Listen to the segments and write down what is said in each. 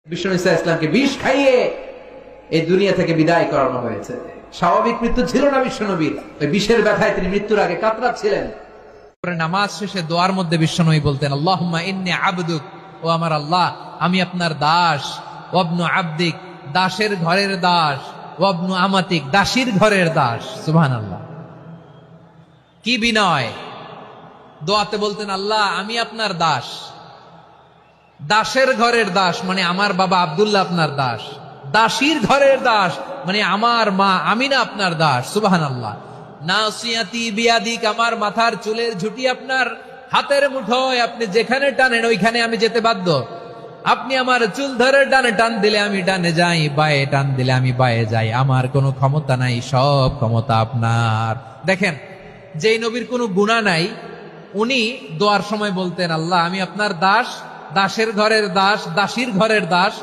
বিষ্ণু ঈসা ইসলামকে বিষ খাইয়ে এই দুনিয়া থেকে বিদায় করানো হয়েছে। স্বাভাবিক মৃত্যু ছিল না বিশ্বনবীর, ওই বিষের ব্যথায় তিনি মৃত্যুর আগে কাতরাচ্ছিলেন। নামাজ শেষে দোয়ার মধ্যে বিশ্বনবী বলতেন, আল্লাহুম্মা ইন্নী আবদুক, ও আমার আল্লাহ আমি আপনার দাস, ওয়াবনু আবদিক, দাসের ঘরের দাস, ওয়াবনু আমাতিক, দাসীর ঘরের দাস। সুবহানাল্লাহ, কি বিনয়! দোয়াতে বলতেন, আল্লাহ আমি আপনার দাস, দাসের ঘরের দাস মানে আমার বাবা আব্দুল্লাহ আপনার দাস, দাসীর ঘরের দাস মানে আমার মা আমিনা আপনার দাস। সুবহানাল্লাহ। নাসিয়াতি বিয়াদিক, আমার মাথার চুলের ঝুঁটি আপনার হাতের মুঠোয়, আপনি যেখানে টানেন ওইখানে আমি যেতে বাধ্য। আপনি আমার চুল ধরে ডানে টান দিলে আমি ডানে যাই, বায়ে টান দিলে আমি বায়ে যাই, আমার কোনো ক্ষমতা নাই, সব ক্ষমতা আপনার। দেখেন, যেই নবীর কোনো গুনাহ নাই উনি দোয়ার সময় বলতেন, আল্লাহ আমি আপনার দাস, দাসের ঘরের দাস, দাসীর ঘরের দাস,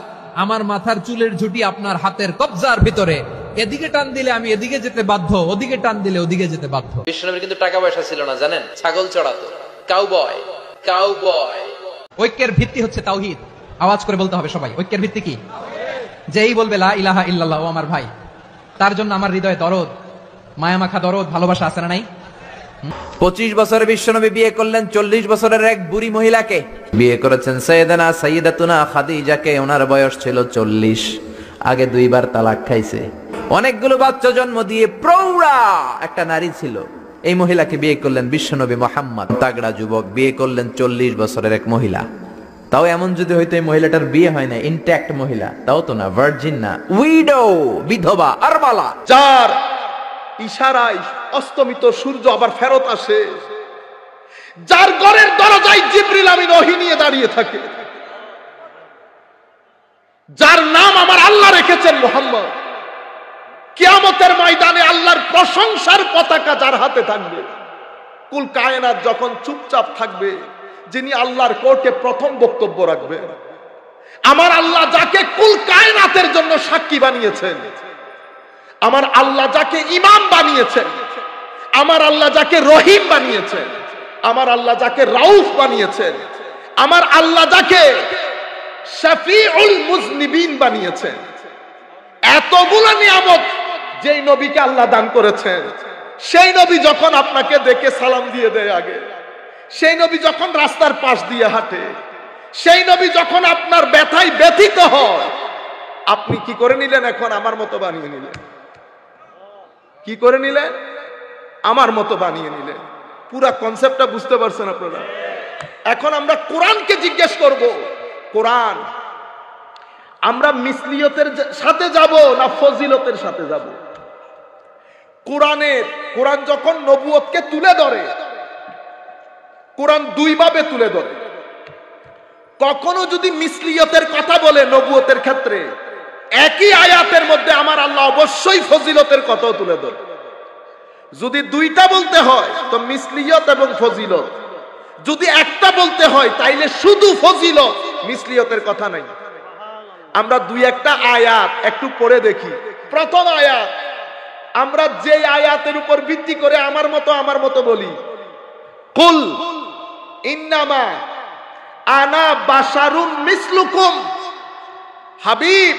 আমার মাথার চুলের ঝুঁটি আপনার হাতের কবজার ভিতরে, এদিকে টান দিলে আমি এদিকে যেতে বাধ্য, ওদিকে টান দিলে ওদিকে যেতে বাধ্য। বিশ্বনবীর কিন্তু টাকা পয়সা ছিল না, জানেন, ছাগল চড়াতো, কাউবয়। ঐক্যের ভিত্তি হচ্ছে তাওহীদ। আওয়াজ করে বলতে হবে সবাই, ঐক্যের ভিত্তি কি? যেই বলবে লা ইলাহা ইল্লাল্লাহ, ও আমার ভাই, তার জন্য আমার হৃদয়ে দরদ, মায়ামাখা দরদ, ভালোবাসা আছে না নাই? 25 বছরে বিশ্বনবী বিয়ে করলেন 40 বছরের এক বুড়ি মহিলাকে। বিয়ে করেছেন সাইয়েদানা সাইয়্যিদাতুনা খাদিজাকে, ওনার বয়স ছিল 40। আগে 2 বার তালাক খাইছে, অনেকগুলো বাচ্চা জন্ম দিয়ে প্রৌঢ়া একটা নারী ছিল। এই মহিলাকে বিয়ে করলেন বিশ্বনবী মুহাম্মদ। তাগড়া যুবক বিয়ে করলেন 40 বছরের এক মহিলা। তাও এমন যদি হইতো এই মহিলাটার বিয়ে হয় না, ইনট্যাক্ট মহিলা, তাও তো না, ভার্জিন না, উইডো, বিধবা, আরমালা, যার ইশারায় অস্তমিত সূর্য আবার ফেরত আসে, যার ঘরের দরজায় জিবরিল আমিন ওহী নিয়ে দাঁড়িয়ে থাকে, যার নাম আমার আল্লাহ রেখেছেন মুহাম্মদ। কিয়ামতের ময়দানে আল্লাহর প্রশংসার পতাকা যার হাতে থাকবে, কুল কায়নাত যখন চুপচাপ থাকবে, যিনি আল্লাহর কোর্টে প্রথম বক্তব্য রাখবেন। আমার আল্লাহ যাকে কুল কায়নাতের জন্য সাক্ষী বানিয়েছেন, আমার আল্লাহ যাকে ইমাম বানিয়েছেন, আমার আল্লাহ যাকে রহিম বানিয়েছেন, আমার আল্লাহ যাকে রাউফ বানিয়েছেন, আমার আল্লাহ যাকে শাফিউল মুজনিবিন বানিয়েছেন, এতগুলো নিয়ামত যেই নবীকে আল্লাহ দান করেছেন, সেই নবী যখন আপনাকে দেখে সালাম দিয়ে দেয় আগে, সেই নবী যখন রাস্তার পাশ দিয়ে হাঁটে, সেই নবী যখন আপনার ব্যথায় ব্যথিত হয়, আপনি কি করে নিলেন? এখন আমার মতো বানিয়ে নিলেন। কি করে নিলেন? আমার মতো বানিয়ে নিলেন। পুরা কনসেপ্টটা বুঝতে পারছেন আপনারা? এখন আমরা কোরআনকে জিজ্ঞেস করব, কোরআন আমরা মিসলিয়তের সাথে যাব না ফজিলতের সাথে যাব? কোরআন যখন নবুয়তকে তুলে ধরে, কোরআন 2 ভাবে তুলে ধরে। কখনো যদি মিসলিয়তের কথা বলে নবুয়তের ক্ষেত্রে, একই আয়াতের মধ্যে আমার আল্লাহ অবশ্যই ফজিলতের কথাও তুলে ধরে। যদি 2টা বলতে হয় তো মিসলিয়ত এবং ফজিলত, যদি একটা বলতে হয় তাইলে শুধু ফজিলত, মিসলিয়তের কথা নাই। আমরা 2-1টা আয়াত একটু পড়ে দেখি। প্রথম আয়াত, আমরা যে আয়াতের উপর ভিত্তি করে আমার মতো বলি, কুল ইন্নামা আনা বাশারুম মিসলুকুম, হাবিব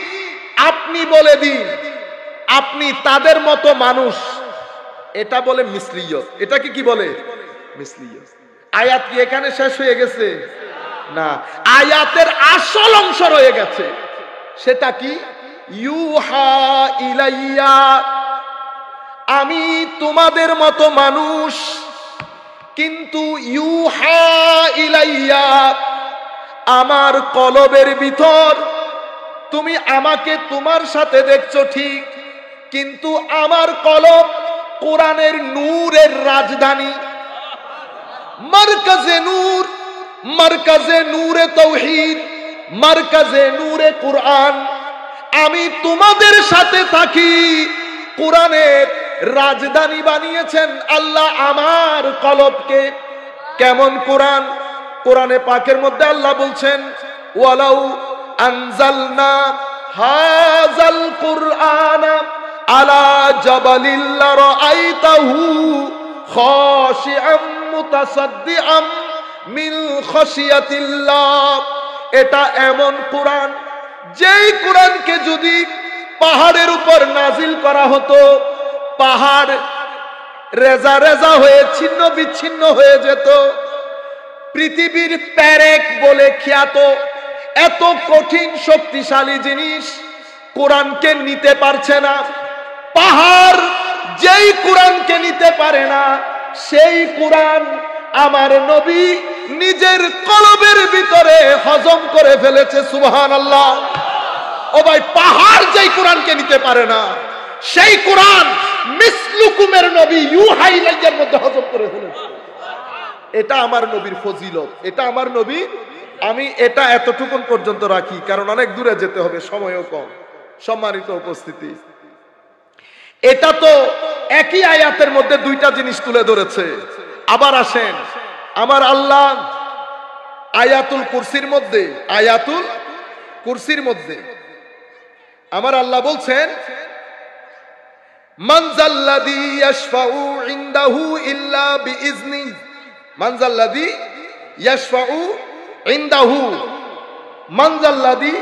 আপনি বলে দিন আপনি তাদের মতো মানুষ। এটা বলে মিসলিয়ত। এটাকে কি বলে? মিসলিয়ত। আয়াত কি এখানে শেষ হয়ে গেছে? না, আয়াতের আসল অংশ রয়ে গেছে। সেটা কি? ইউহা ইলাইয়া, আমি তোমাদের মতো মানুষ, কিন্তু ইউহা ইলাইয়া, আমার কলবের ভিতর তুমি আমাকে তোমার সাথে দেখছো ঠিক, কিন্তু আমার কলব কোরআনের নূরের রাজধানী, মারকাজে নূর, মারকাজে নূরে তাওহীদ, মারকাজে নূরে কোরআন। আমি তোমাদের সাথে থাকি, কোরআনের রাজধানী বানিয়েছেন আল্লাহ আমার কলবকে। কেমন কোরআন? কোরআনে পাকের মধ্যে আল্লাহ বলছেন, ওয়ালাউ আনজালনা হাযাল কুরআনা আলা জাবালিল লারাআইতাহু খাশিআম মুতাসাদ্দিআম মিন খাশিয়াতিল্লাহ। এটা এমন কোরআন যেই কোরআনকে যদি পাহাড়ের উপর নাজিল করা হতো, পাহাড় রেজা রেজা হয়ে ছিন্ন বিচ্ছিন্ন হয়ে যেত। পৃথিবীর প্যারেক বলে খ্যাত এত কঠিন শক্তিশালী জিনিস কোরআনকে নিতে পারছে না। পাহাড় যেই কোরআনকে নিতে পারে না, সেই কোরআন আমার নবী নিজের কলবের ভিতরে হজম করে ফেলেছে। সুবহানাল্লাহ। ও ভাই, পাহাড় যেই কোরআনকে নিতে পারে না, সেই কোরআন মিসলুকুমের নবী ইউহাইলাইয়ের মধ্যে হজম করে ফেলেছে। এটা আমার নবীর ফজিলত, এটা আমার নবী। আমি এটা এতটুকুন পর্যন্ত রাখি, কারণ অনেক দূরে যেতে হবে, সময়ও কম। সম্মানিত উপস্থিতি, এটা তো একই আয়াতের মধ্যে দুইটা জিনিস তুলে ধরেছে। আবার আসেন, আমার আল্লাহ আয়াতুল কুরসির মধ্যে, আয়াতুল কুরসির মধ্যে আমার আল্লাহ বলছেন, মানজাল্লাযী ইয়াশফাউ ইনদাহু ইল্লা বিইজনি, মানজাল্লাযী ইয়াশফাউ ইনদাহু, মানজাল্লাযী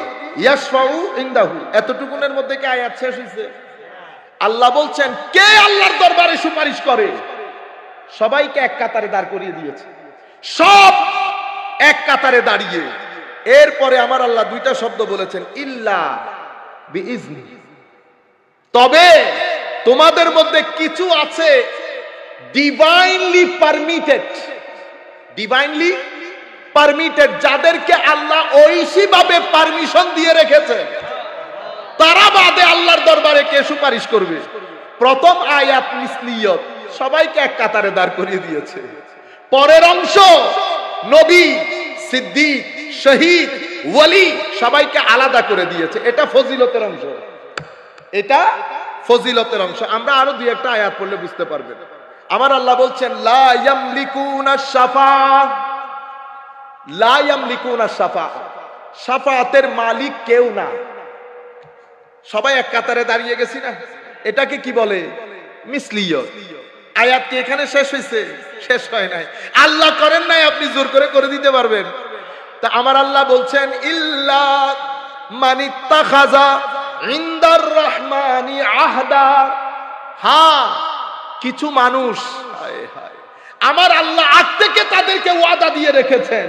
ইয়াশফাউ ইনদাহু। এতটুকুনের মধ্যে কি আয়াত শেষ হইছে? আল্লাহ বলছেন, কে আল্লাহর দরবারে সুপারিশ করে? সবাইকে এক কাতারে দাঁড় করিয়ে দিয়েছে, সব এক কাতারে দাঁড়িয়ে। এরপরে আমার আল্লাহ দুইটা শব্দ বলেছেন, ইল্লা বিইজনি, তবে তোমাদের মধ্যে কিছু আছে ডিভাইনলি পারমিটেড, ডিভাইনলি পারমিটেড, যাদেরকে আল্লাহ ঐশীভাবে পারমিশন দিয়ে রেখেছেন, তারা বাদে আল্লাহর দরবারে কে সুপারিশ করবে? প্রথম আয়াত মিসলিয়ত, সবাইকে এক কাতারে দাঁড় করিয়ে দিয়েছে। পরের অংশ নবী, সিদ্দিক, শহীদ, ওয়ালি, সবাইকে আলাদা করে দিয়েছে। এটা ফজিলতের অংশ, এটা ফজিলতের অংশ। আমরা আরো দুই একটা আয়াত পড়লে বুঝতে পারবেন। আমার আল্লাহ বলছেন, লা ইয়ামলিকুনা শাফাআহ, লা ইয়ামলিকুনা শাফাআহ, শাফাআতের মালিক কেউ না। সবাই এক কাতারে দাঁড়িয়ে গেছি না, এটাকে কি বলে? মিসলিয়ত। আয়াত কি এখানে শেষ হয়েছে? শেষ হয় নাই। আল্লাহ করেন নাই, আপনি জোর করে করে দিতে পারবেন? তা আমার আল্লাহ বলছেন, ইল্লা মানিত্তাখাযা ইনদার রহমানি আহদা, হ্যাঁ কিছু মানুষ, আমার আল্লাহ আগ থেকে তাদেরকে ওয়াদা দিয়ে রেখেছেন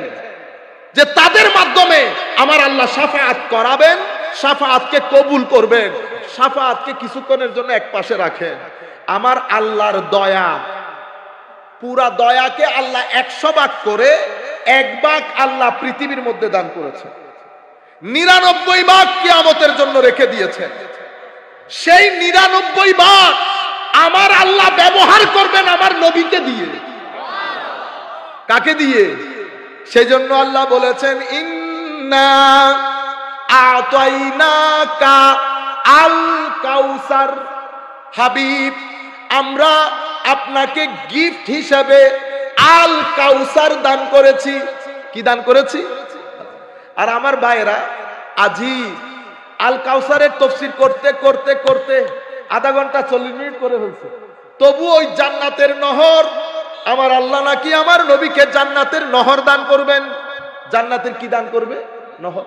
যে তাদের মাধ্যমে আমার আল্লাহ শাফাআত করাবেন, শাফাআতকে কবুল করবেন। শাফাআতকে কিছুক্ষণের জন্য এক পাশে রাখেন। আমার আল্লাহর দয়া, পুরা দয়াকে আল্লাহ 100 ভাগ করে 1 ভাগ আল্লাহ পৃথিবীর মধ্যে দান করেছেন, 99 ভাগ কিয়ামতের জন্য রেখে দিয়েছেন। সেই 99 ভাগ আমার আল্লাহ ব্যবহার করবেন আমার নবীকে দিয়ে। কাকে দিয়ে? সেজন্য আল্লাহ বলেছেন, ইন্না আতাইনাকা আল কাউসার, হাবিব আমরা আপনাকে গিফট হিসেবে আল কাউসার দান করেছি। কি দান করেছি? আর আমার ভাইরা আজি আল কাউসারের তাফসীর করতে করতে করতে আধা ঘন্টা 40 মিনিট করে ফেলছে। তবু ওই জান্নাতের নহর, আমার আল্লাহ নাকি আমার নবীকে জান্নাতের নহর দান করবেন। জান্নাতের কি দান করবে? নহর।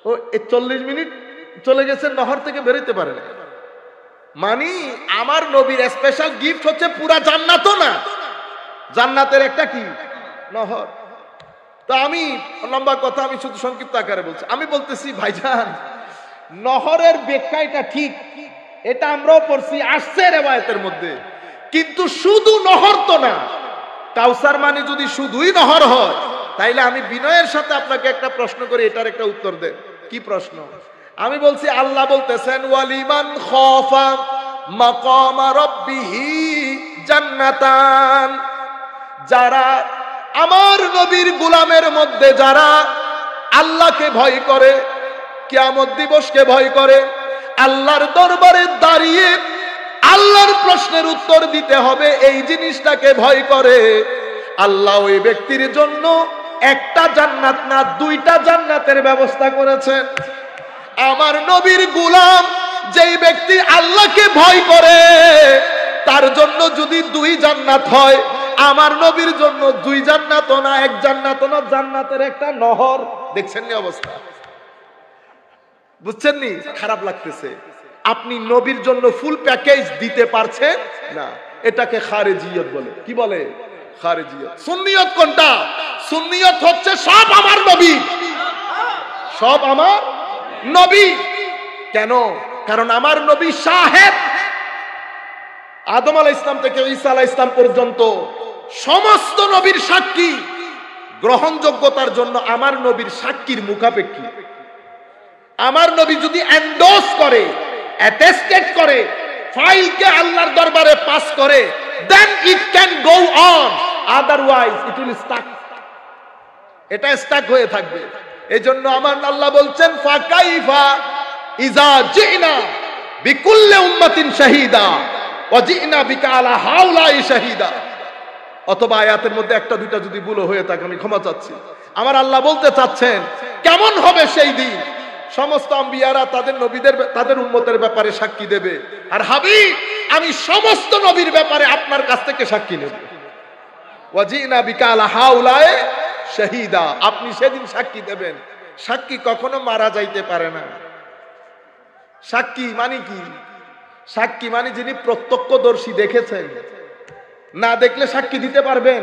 ও 40 মিনিট চলে গেছে, নহর থেকে বেরোতে পারে না। মানে আমার নবীর স্পেশাল গিফট হচ্ছে পুরা জান্নাতও না, জান্নাতের একটা কি? নহর। তো আমি লম্বা কথা আমি শুধু সংক্ষিপ্ত আকারে বলছি। আমি বলতেছি ভাইজান, নহরের ব্যাখ্যাটা ঠিক, এটা আমরাও পড়ছি, আসছে রিওয়ায়াতের মধ্যে, কিন্তু শুধু নহর তো না। কাউসার মানে যদি শুধুই নহর হয়, তাইলে আমি বিনয়ের সাথে আপনাকে একটা প্রশ্ন করি, এটার একটা উত্তর দেন। কি প্রশ্ন? আমি বলছি আল্লাহ বলতেছেন, ওয়ালিমান খাফা মাকামা রাব্বিহি জান্নাতান, যারা আমার নবীর গোলামের মধ্যে যারা আল্লাহকে ভয় করে, কিয়ামত দিবসকে ভয় করে, আল্লাহর দরবারে দাঁড়িয়ে আল্লাহর প্রশ্নের উত্তর দিতে হবে, এই জিনিসটাকে ভয় করে, আল্লাহ ওই ব্যক্তির জন্য একটা জান্নাত না 2টা জান্নাতের ব্যবস্থা করেছেন। আমার নবীর গোলাম যেই ব্যক্তি আল্লাহকে ভয় করে, তার জন্য যদি 2 জান্নাত হয়, আমার নবীর জন্য 2 জান্নাত না 1 জান্নাত না, জান্নাতের একটা নহর। দেখছেন নি অবস্থা? বুঝছেন নি? খারাপ লাগতেছে। আপনি নবীর জন্য ফুল প্যাকেজ দিতে পারছেন না, এটাকে খারেজিয়ত বলে। কি বলে? খারেজিয়ত। সুন্নিয়ত কোনটা? সুন্নিয়ত হচ্ছে সব আমার নবী, সব আমার নবী। কেন? কারণ আমার নবী শাহেদ। আদম আলাইহিস সালাম থেকে ঈসা আলাইহিস সালাম পর্যন্ত সমস্ত নবীর সাক্ষী। গ্রহণযোগ্যতার জন্য আমার নবীর সাক্ষীর মুখাপেক্ষী। আমার নবী যদি এন্ডোর্স করে, অ্যাটেস্টেড করে, ফাইলকে আল্লাহর দরবারে পাস করে, then it can go on, otherwise it will stuck. এটা স্টাক হয়ে থাকবে। এজন্য আমার আল্লাহ বলছেন ফাকাইফা ইজা জিনা বিকুল্লি উম্মাতিন শাহিদা ওয়া জিনা বিকা আলা হাউলাই শাহিদা। অথবা আয়াতের মধ্যে একটা দুইটা যদি ভুল হয়ে থাকে আমি ক্ষমা চাচ্ছি। আমার আল্লাহ বলতে চাচ্ছেন কেমন হবে সেই দিন, সমস্ত আম্বিয়ারা তাদের নবীদের, তাদের উম্মতের ব্যাপারে সাক্ষী দেবে, আর হাবিব আমি সমস্ত নবীর ব্যাপারে আপনার কাছ থেকে সাক্ষী নেব। ওয়া জিনা বিকা আলা হাউলাই শাহিদা। আপনি সেদিন সাক্ষী দেবেন। সাক্ষী কখনো মারা যাইতে পারে না। সাক্ষী মানে কি? সাক্ষী মানে যিনি প্রত্যক্ষদর্শী, দেখেছেন। না দেখলে সাক্ষী দিতে পারবেন?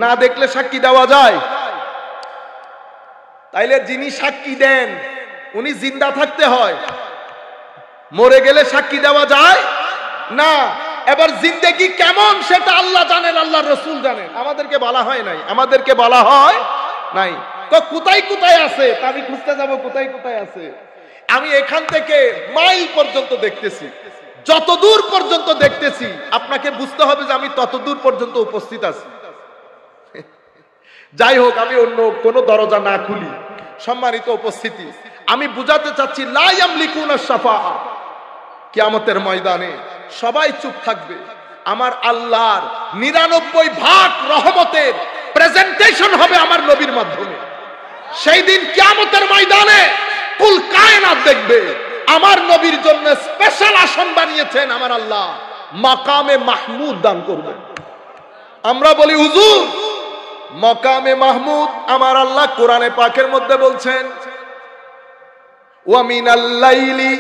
না দেখলে সাক্ষী দেওয়া যায়? তাইলে যিনি সাক্ষী দেন উনি জিন্দা থাকতে হয়, মরে গেলে সাক্ষী দেওয়া যায় না। এবার জিন্দেগি কেমন সেটা আল্লাহ জানেন, আল্লাহর রাসূল জানেন, আমাদেরকে বলা হয় নাই, আমাদেরকে বলা হয় নাই। তো কোথায় কোথায় আছে আমি খুঁজতে যাব, কোথায় কোথায় আছে। আমি এখান থেকে মাইল পর্যন্ত দেখতেছি, যত দূর পর্যন্ত দেখতেছি আপনাকে বুঝতে হবে যে আমি তত দূর পর্যন্ত উপস্থিত আছি। যাই হোক, আমি অন্য কোনো দরজা না খুলি। সম্মানিত উপস্থিতি, আমি বুঝাতে চাচ্ছি লা ইয়ামলিকুনা শাফাআ। কিয়ামতের ময়দানে সবাই চুপ থাকবে। আমার আল্লাহর 99 ভাগ রহমতের প্রেজেন্টেশন হবে আমার নবীর মাধ্যমে। সেই দিন কিয়ামতের ময়দানে কুল কায়নাত দেখবে আমার নবীর জন্য স্পেশাল আসন বানিয়েছেন আমার আল্লাহ, মাকামে মাহমুদ দান করবেন। আমরা বলি হুজুর মাকামে মাহমুদ আমার আল্লাহ কোরআনে পাকের মধ্যে বলছেন ওয়া মিনাল লাইলি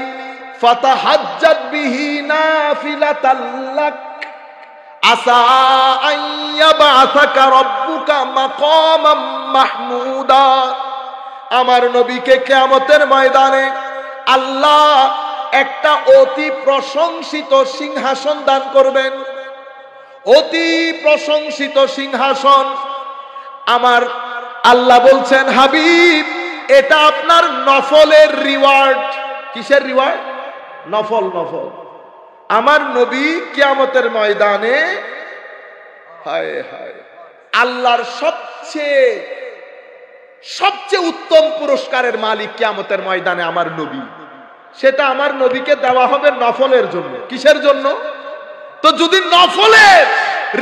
ফাতাহাজ্জাদ বিহি নাফিলাতাল লাক আসা আন ইয়াবআসাকা রাব্বুকা মাকামাম মাহমুদা। আমার নবীকে কিয়ামতের ময়দানে আল্লাহ একটা অতি প্রশংসিত সিংহাসন দান করবেন। অতি প্রশংসিত সিংহাসন। আমার আল্লাহ বলছেন হাবিব এটা আপনার নফলের রিওয়ার্ড। কিসের রিওয়ার্ড? নফল। নফল। আমার নবী কিয়ামতের ময়দানে হায় হায় আল্লাহর সবচেয়ে উত্তম পুরস্কারের মালিক কিয়ামতের ময়দানে আমার নবী। সেটা আমার নবীকে দেওয়া হবে নফলের জন্য। কিসের জন্য? তো যদি নফলের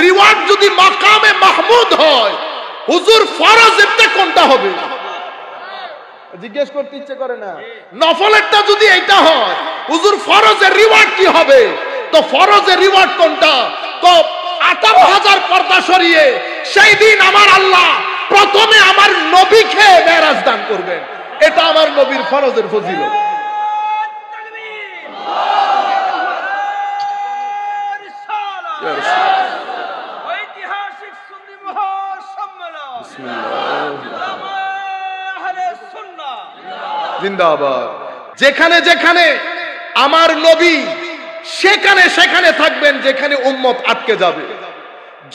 রিওয়ার্ড যদি মাকামে মাহমুদ হয়, হুজুর ফরজেরটা কোনটা হবে? জিজ্ঞেস করতে ইচ্ছে করে না? নফলেরটা যদি এইটা হয়, হুজুর ফরজের রিওয়ার্ড কি হবে? তো ফরজের রিওয়ার্ড কোনটা? তো 18,000 পর্দা সরিয়ে সেই দিন আমার আল্লাহ প্রথমে আমার নবীকে মেরাজ দান করবেন। এটা আমার নবীর ফরজের ফজিলত। ঐতিহাসিক সুন্নি মহাসম্মেলন জিন্দাবাদ। যেখানে যেখানে আমার নবী সেখানে সেখানে থাকবেন, যেখানে উম্মত আটকে যাবে।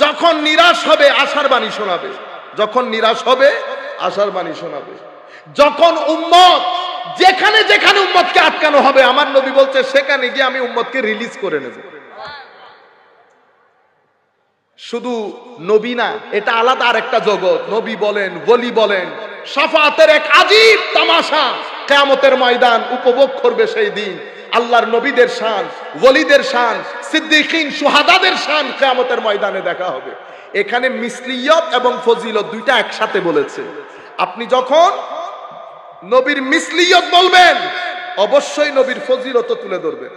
যখন নিরাশ হবে আশার বাণী শোনাবে, যখন নিরাশ হবে আশার বাণী শোনাবে। যখন উম্মত যেখানে যেখানে উম্মতকে আটকানো হবে আমার নবী বলছে সেখানে গিয়ে আমি উম্মতকে রিলিজ করে নেব। শুধু নবী না, এটা আলাদা আরেকটা জগৎ। নবী বলেন, ওলি বলেন, শাফাতের এক আজীব তামাশা কিয়ামতের ময়দান উপভোগ করবে সেই দিন। আল্লাহর নবীদের শান, ওলিদের শান, সিদ্দিকিন, শুহাদাদের শান কিয়ামতের ময়দানে দেখা হবে। এখানে মিসলিয়ত এবং ফজিলত দুইটা একসাথে বলেছে। আপনি যখন নবীর মিসলিয়ত বলবেন অবশ্যই নবীর ফজিলত তুলে ধরবেন।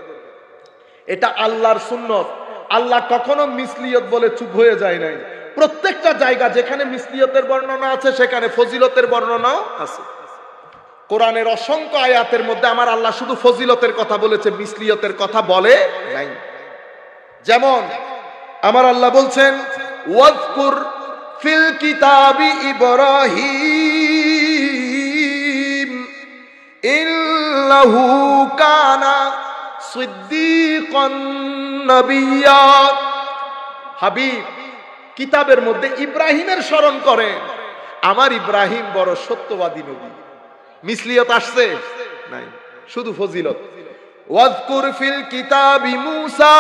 এটা আল্লাহর সুন্নত। আল্লাহ কখনো মিসলিয়ত বলে চুপ হয়ে যায় নাই। প্রত্যেকটা জায়গা যেখানে মিসলিয়তের বর্ণনা আছে সেখানে ফজিলতের বর্ণনাও আছে। কোরআনের অসংখ্য আয়াতের মধ্যে আমার আল্লাহ শুধু ফজিলতের কথা বলেছে, মিসলিয়তের কথা বলে নাই। যেমন আমার আল্লাহ বলছেন ওয়াজকুর ফিল কিতাবি ইব্রাহিম ইন্নাহু কানা সিদ্দীকান নাবিয়্যা। হাবিব, কিতাবের মধ্যে ইব্রাহিমের স্মরণ করেন, আমার ইব্রাহিম বড় সত্যবাদী নবী। মিসলিয়ত আসছে নাই, শুধু ফজিলত। ওয়াজকুর ফিল কিতাবি মূসা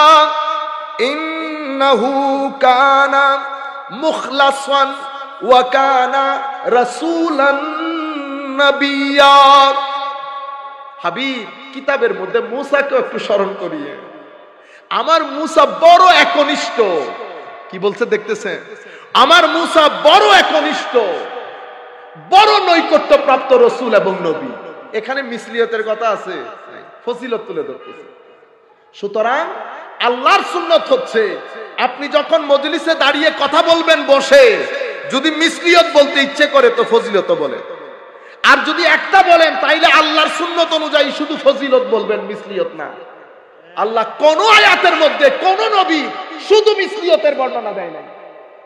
ইন্নাহু কানা মুখলাসান ওয়া কানা রাসূলান নাবিয়্যা। হাবিব, কিতাবের মধ্যে মূসাকে একটু স্মরণ করিয়ে, আমার মূসা বড় একনিষ্ঠ। কি বলছে দেখতেছেন? আমার মূসা বড় একনিষ্ঠ, বড় নৈকট্য প্রাপ্ত রসূল এবং নবী। এখানে মিসলিয়তের কথা আছে, ফজিলত তুলে ধরতেছে। সুতরাং আল্লাহর সুন্নত হচ্ছে আপনি যখন মজলিসে দাঁড়িয়ে কথা বলবেন বসে, যদি মিসলিয়ত বলতে ইচ্ছে করে তো ফজিলত বলে, আর যদি একটা বলেন তাইলে আল্লাহর সুন্নত অনুযায়ী শুধু ফজিলত বলবেন, মিসলিয়ত না। আল্লাহ কোন আয়াতের মধ্যে কোন নবী শুধু মিসলিয়তের বর্ণনা দেয় না।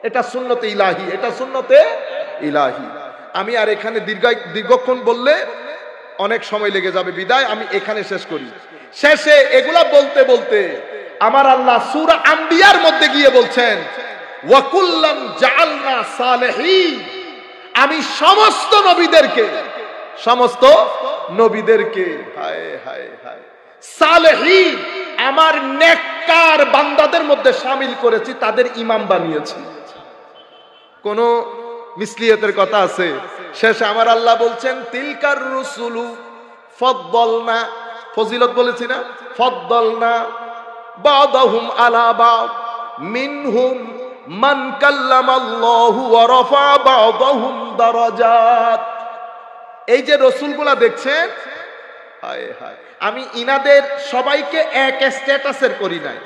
এটা সুন্নতে ইলাহি, এটা সুন্নতে ইলাহি। আমি আর এখানে দীর্ঘক্ষণ বললে অনেক সময় লেগে যাবে, বিদায় আমি এখানে শেষ করি। শেষে এগুলা বলতে বলতে আমার আল্লাহ সূরা আম্বিয়ার মধ্যে গিয়ে বলছেন ওয়া কুল্লান জাআলনা সালিহিন, আমি সমস্ত নবীদেরকে হায় হায় হায় সালেহীন, আমার নেককার বান্দাদের মধ্যে শামিল করেছি, তাদের ইমাম বানিয়েছি। কোন মিসলিয়তের কথা আছে? শেষে আমার আল্লাহ বলছেন তিলকার রুসুলু ফাদ্দালনা, ফজিলত বলেছি না, ফাদ্দালনা বাদাহুম আলা বাদ মিনহুম মান কাল্লামাল্লাহু ওয়া রাফা বাদাহুম দারাজাত। এই যে রসুলগুলা দেখছেন, হায় হায়, আমি ইনাদের সবাইকে এক স্ট্যাটাসের করি নাই,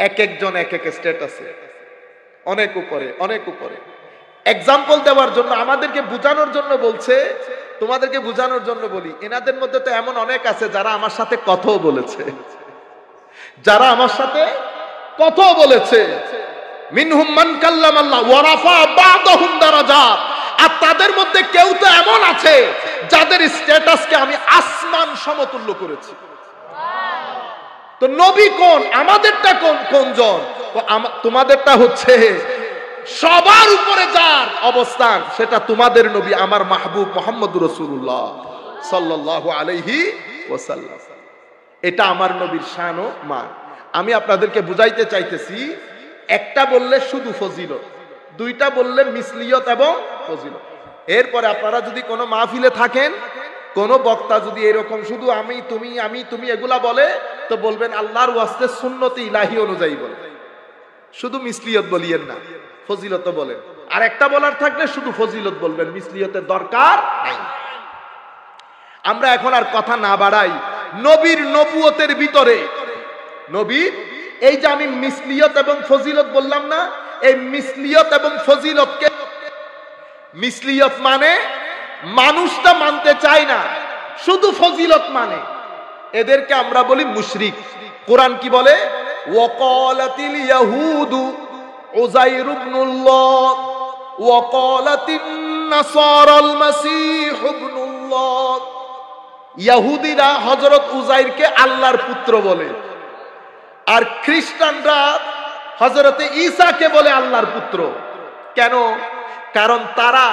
এক একজন এক এক স্ট্যাটাসে, অনেক উপরে অনেক উপরে। এক্সাম্পল দেওয়ার জন্য, আমাদেরকে বোঝানোর জন্য বলছে, তোমাদেরকে বোঝানোর জন্য বলি, এনাদের মধ্যে তো এমন অনেক আছে যারা আমার সাথে কথাও বলেছে, মিনহুম মান কাল্লামাল্লাহ ওয়া রাফা বাদাহুম দারাজাত। আর তাদের মধ্যে কেউ তো এমন আছে যাদের স্ট্যাটাসকে আমি আসমান সমতুল্য করেছি। তো নবী কোন, আমাদেরটা কোনজন? তোমাদেরটা হচ্ছে সবার উপরে যার অবস্থান, সেটা তোমাদের নবী আমার মাহবুব মুহাম্মদুর রাসূলুল্লাহ সাল্লাল্লাহু আলাইহি ওয়াসাল্লাম। এটা আমার নবীর শান ও মান। আমি আপনাদেরকে বুঝাইতে চাইতেছি, একটা বললে শুধু ফজিলত, দুইটা বললে মিসলিয়ত এবং ফজিলত। এরপরে আপনারা যদি কোনো মাহফিলে থাকেন, কোন বক্তা যদি এরকম শুধু আমি তুমি এগুলা বলে, তো বলবেন আল্লাহর ওয়াস্তে সুন্নতে ইলাহি অনুযায়ী বলে, শুধু মিসলিয়ত বলিয়েন না, ফজিলত বলেন। আর একটা বলার থাকলে শুধু ফজিলত বলবেন, মিসলিয়তের দরকার নাই। আমরা এখন আর কথা না বাড়াই, নবীর নবুয়তের ভিতরে, নবীর এই যে আমি মিসলিয়ত এবং ফজিলত বললাম না, এই মিসলিয়ত এবং ফজিলতকে, মিসলিয়ত মানে মানুষটা মানতে চায় না, শুধু ফজিলত মানে, এদেরকে আমরা বলি মুশরিক। কোরআন কি বলে? ওয়াকালাতিল ইয়াহুদু উযাইর ইবনুল্লাহ ওয়াকালাতিন নাসারাল মাসীহ ইবনুল্লাহ। ইহুদিরা হযরত উযাইরকে আল্লাহর পুত্র বলে, আর খ্রিস্টানরা হযরতে ঈসাকে বলে আল্লাহর পুত্র। কেন? কারণ তারা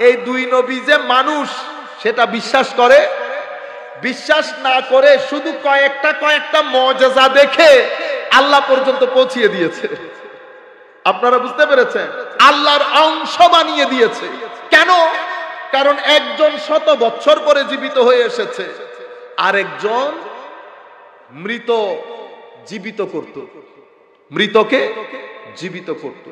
এই দুই নবী যে মানুষ সেটা বিশ্বাস করে, বিশ্বাস না করে শুধু কয়েকটা মুজিজা দেখে আল্লাহ পর্যন্ত পৌঁছিয়ে দিয়েছে। আপনারা বুঝতে পেরেছেন? আল্লাহর অংশ বানিয়ে দিয়েছে। কেন? কারণ একজন 100 বছর পরে জীবিত হয়ে এসেছে, আরেকজন মৃত জীবিত করত, মৃতকে জীবিত করত।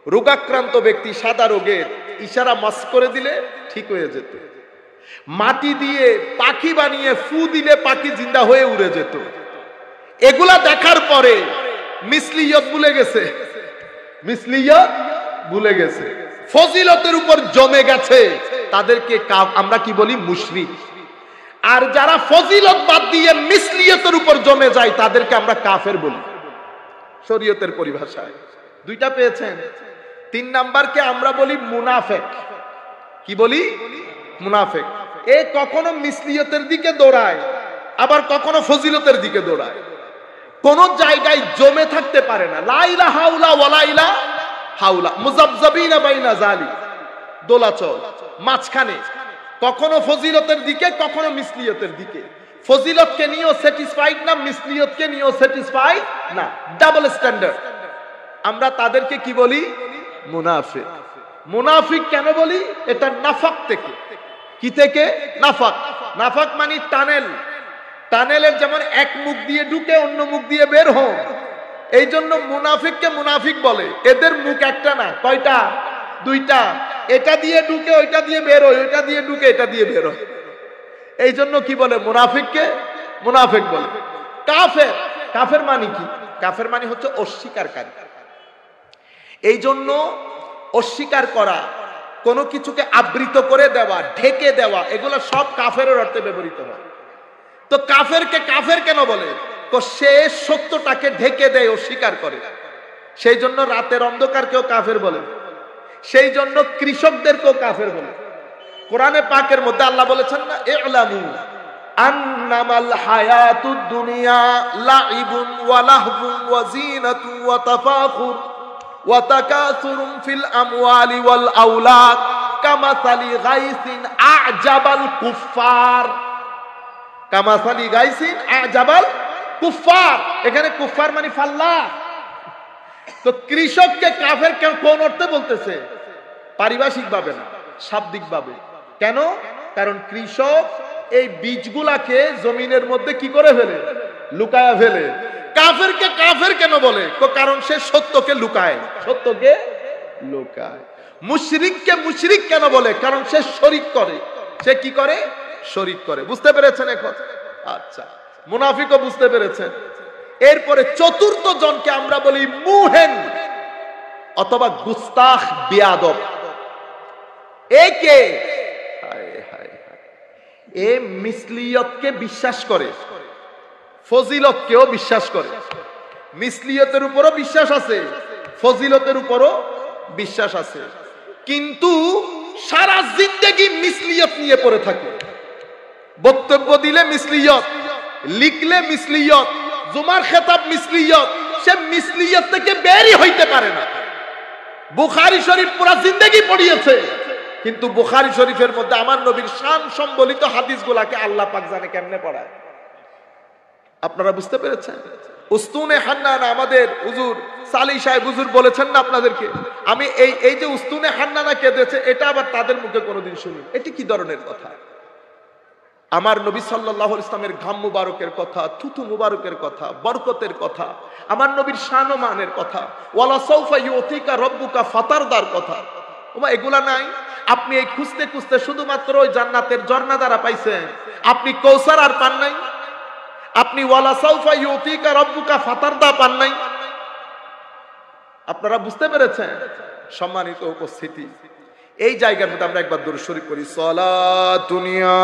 রোগাক্রান্ত ব্যক্তি সাদা রোগের ইশারা মাস করে দিলে ঠিক হয়ে যেত। মাটি দিয়ে পাখি বানিয়ে ফু দিলে পাখি জিন্দা হয়ে উড়ে যেত। এগুলা দেখার পরে মিসলিয়ত ভুলে গেছে, মিসলিয়ত ভুলে গেছে, ফজিলতের উপর জমে গেছে, তাদেরকে আমরা কি বলি? মুশরিক। আর যারা ফজিলত বাদ দিয়ে মিসলিয়তের উপর জমে যায় তাদেরকে আমরা কাফের বলি শরীয়তের পরিভাষায়। দুইটা পেয়েছেন। 3 নাম্বারকে আমরা বলি মুনাফেক। কি বলি? মুনাফেক। এ কখনো মিসলিয়তের দিকে দৌড়ায়, আবার কখনো ফজিলতের দিকে দৌড়ায়, কোন জায়গায় জমে থাকতে পারে না। লা ইলাহা ইল্লা ওয়ালা ইলাহা হাউলা মুযাবযাবিনা বাইনা যালিক, দোলাচল মাঝখানে, কখনো ফজিলতের দিকে কখনো মিসলিয়তের দিকে। ফজিলতকে নিয়েও স্যাটিসফাইড না, মিসলিয়তকে নিয়েও স্যাটিসফাইড না, ডাবল স্ট্যান্ডার্ড। আমরা তাদেরকে কি বলি? মুনাফিক। মুনাফিক কেন বলি? এটা নাফাক থেকে। কি থেকে? নাফাক। নাফাক মানে টানেল। টানেলের যেমন এক মুখ দিয়ে ঢুকে অন্য মুখ দিয়ে বের হন, এই জন্য মুনাফিককে মুনাফিক বলে। এদের মুখ একটা না, কয়টা? দুইটা। এটা দিয়ে ঢুকে ওইটা দিয়ে বের হয়, ওইটা দিয়ে ঢুকে এটা দিয়ে বের হয়। এই জন্য কি বলে? মুনাফিককে মুনাফিক বলে। কাফের। কাফের মানে কি? কাফের মানে হচ্ছে অস্বীকারী। এই জন্য অস্বীকার করা, কোনো কিছুকে আবৃত করে দেওয়া, ঢেকে দেওয়া, এগুলো সব কাফেরের অর্থে ব্যবহৃত হয়। তো কাফেরকে কাফের কেন বলে? তো সে সত্যটাকে ঢেকে দেয়, অস্বীকার করে। সেই জন্য রাতের অন্ধকারকেও কাফের বলে। সেই জন্য কৃষকদেরকেও কাফের বলে। কোরআনে পাকের মধ্যে আল্লাহ বলেছেন না, ই'লামু আন্নামাল হায়াতুদ দুনিয়া লাইবুন ওয়া লাহবুন ওয়া যিনাতুন ওয়া তাফাখুর ওয়া তাকাসুরুন ফিল আমওয়ালি ওয়াল আওলাদ কামাসালি গাইসিন আ'জাবাল কুফফার। কামাসালি গাইসিন আ'জাবাল কুফফার। এখানে কুফফার মানে ফাল্লাহ। তো কৃষককে কাফের কোন অর্থে বলতেছে? পারিভাষিক ভাবে না, শাব্দিক ভাবে। কেন? কারণ কৃষক এই বীজগুলাকে জমিনের মধ্যে কি করে ফেলে? লুকায়া ফেলে। কাফেরকে কাফের কেন বলে? কারণ সে সত্যকে লুকায়, সত্যকে লুকায়। মুশরিককে মুশরিক কেন বলে? কারণ সে শরিক করে। সে কি করে? শরিক করে। বুঝতে পেরেছেন এখন? আচ্ছা, মুনাফিকও বুঝতে পেরেছেন। এরপরে চতুর্থ জনকে আমরা বলি মুহেন অথবা গুস্তাখ, বেয়াদব। একে এ মিসলিয়তকে বিশ্বাস করে, ফজিলতকেও বিশ্বাস করে। মিসলিয়তের উপরও বিশ্বাস আছে, ফজিলতের উপরও বিশ্বাস আছে, কিন্তু সারা জিন্দেগি মিসলিয়ত নিয়ে পড়ে থাকে। বক্তব্য দিলে মিসলিয়ত, লিখলে মিসলিয়ত, জুমার খেতাব মিসলিয়ত। সে মিসলিয়ত থেকে বেরই হইতে পারে না। বুখারী শরীফ পুরা জিন্দেগি পড়িয়েছে, কিন্তু বুখারী শরীফের মধ্যে আমার নবীর শান সম্বলিত হাদিসগুলাকে আল্লাহ পাক জানে কেমনে পড়ায়। আপনারা বুঝতে পেরেছেন? উস্তুনে হান্নানা আমাদের হুজুর সালি সাহেব হুজুর বলেছেন না আপনাদেরকে? আমি এই যে উস্তুনে হান্নানা কেঁদেছে, এটা আবার তাদের মুখে কোনোদিন শুনি। এটি কি ধরনের কথা? আমার নবী সাল্লাল্লাহু আলাইহি ইসলামের ঘাম মুবারকের কথা, থুতু মুবারকের কথা, বরকতের কথা, আমার নবীর শান ও মানের কথা, ওয়ালা সাউফা ইউতিকা রব্বুকা ফাতারদার কথা। ওমা এগুলা নাই? আপনি এই খুঁজতে খুঁজতে শুধুমাত্র ওই জান্নাতের ঝর্ণা দ্বারা পাইছেন, আপনি কৌসার আর পান নাই? আপনি ওয়ালা সাউফা ইউতিকা রব্বুকা ফাতারদা পান নাই? আপনারা বুঝতে পেরেছেন? সম্মানিত উপস্থিতি, এই জায়গার মধ্যে আমরা একবার দরুদ শরীফ করি। সালাতুনিয়া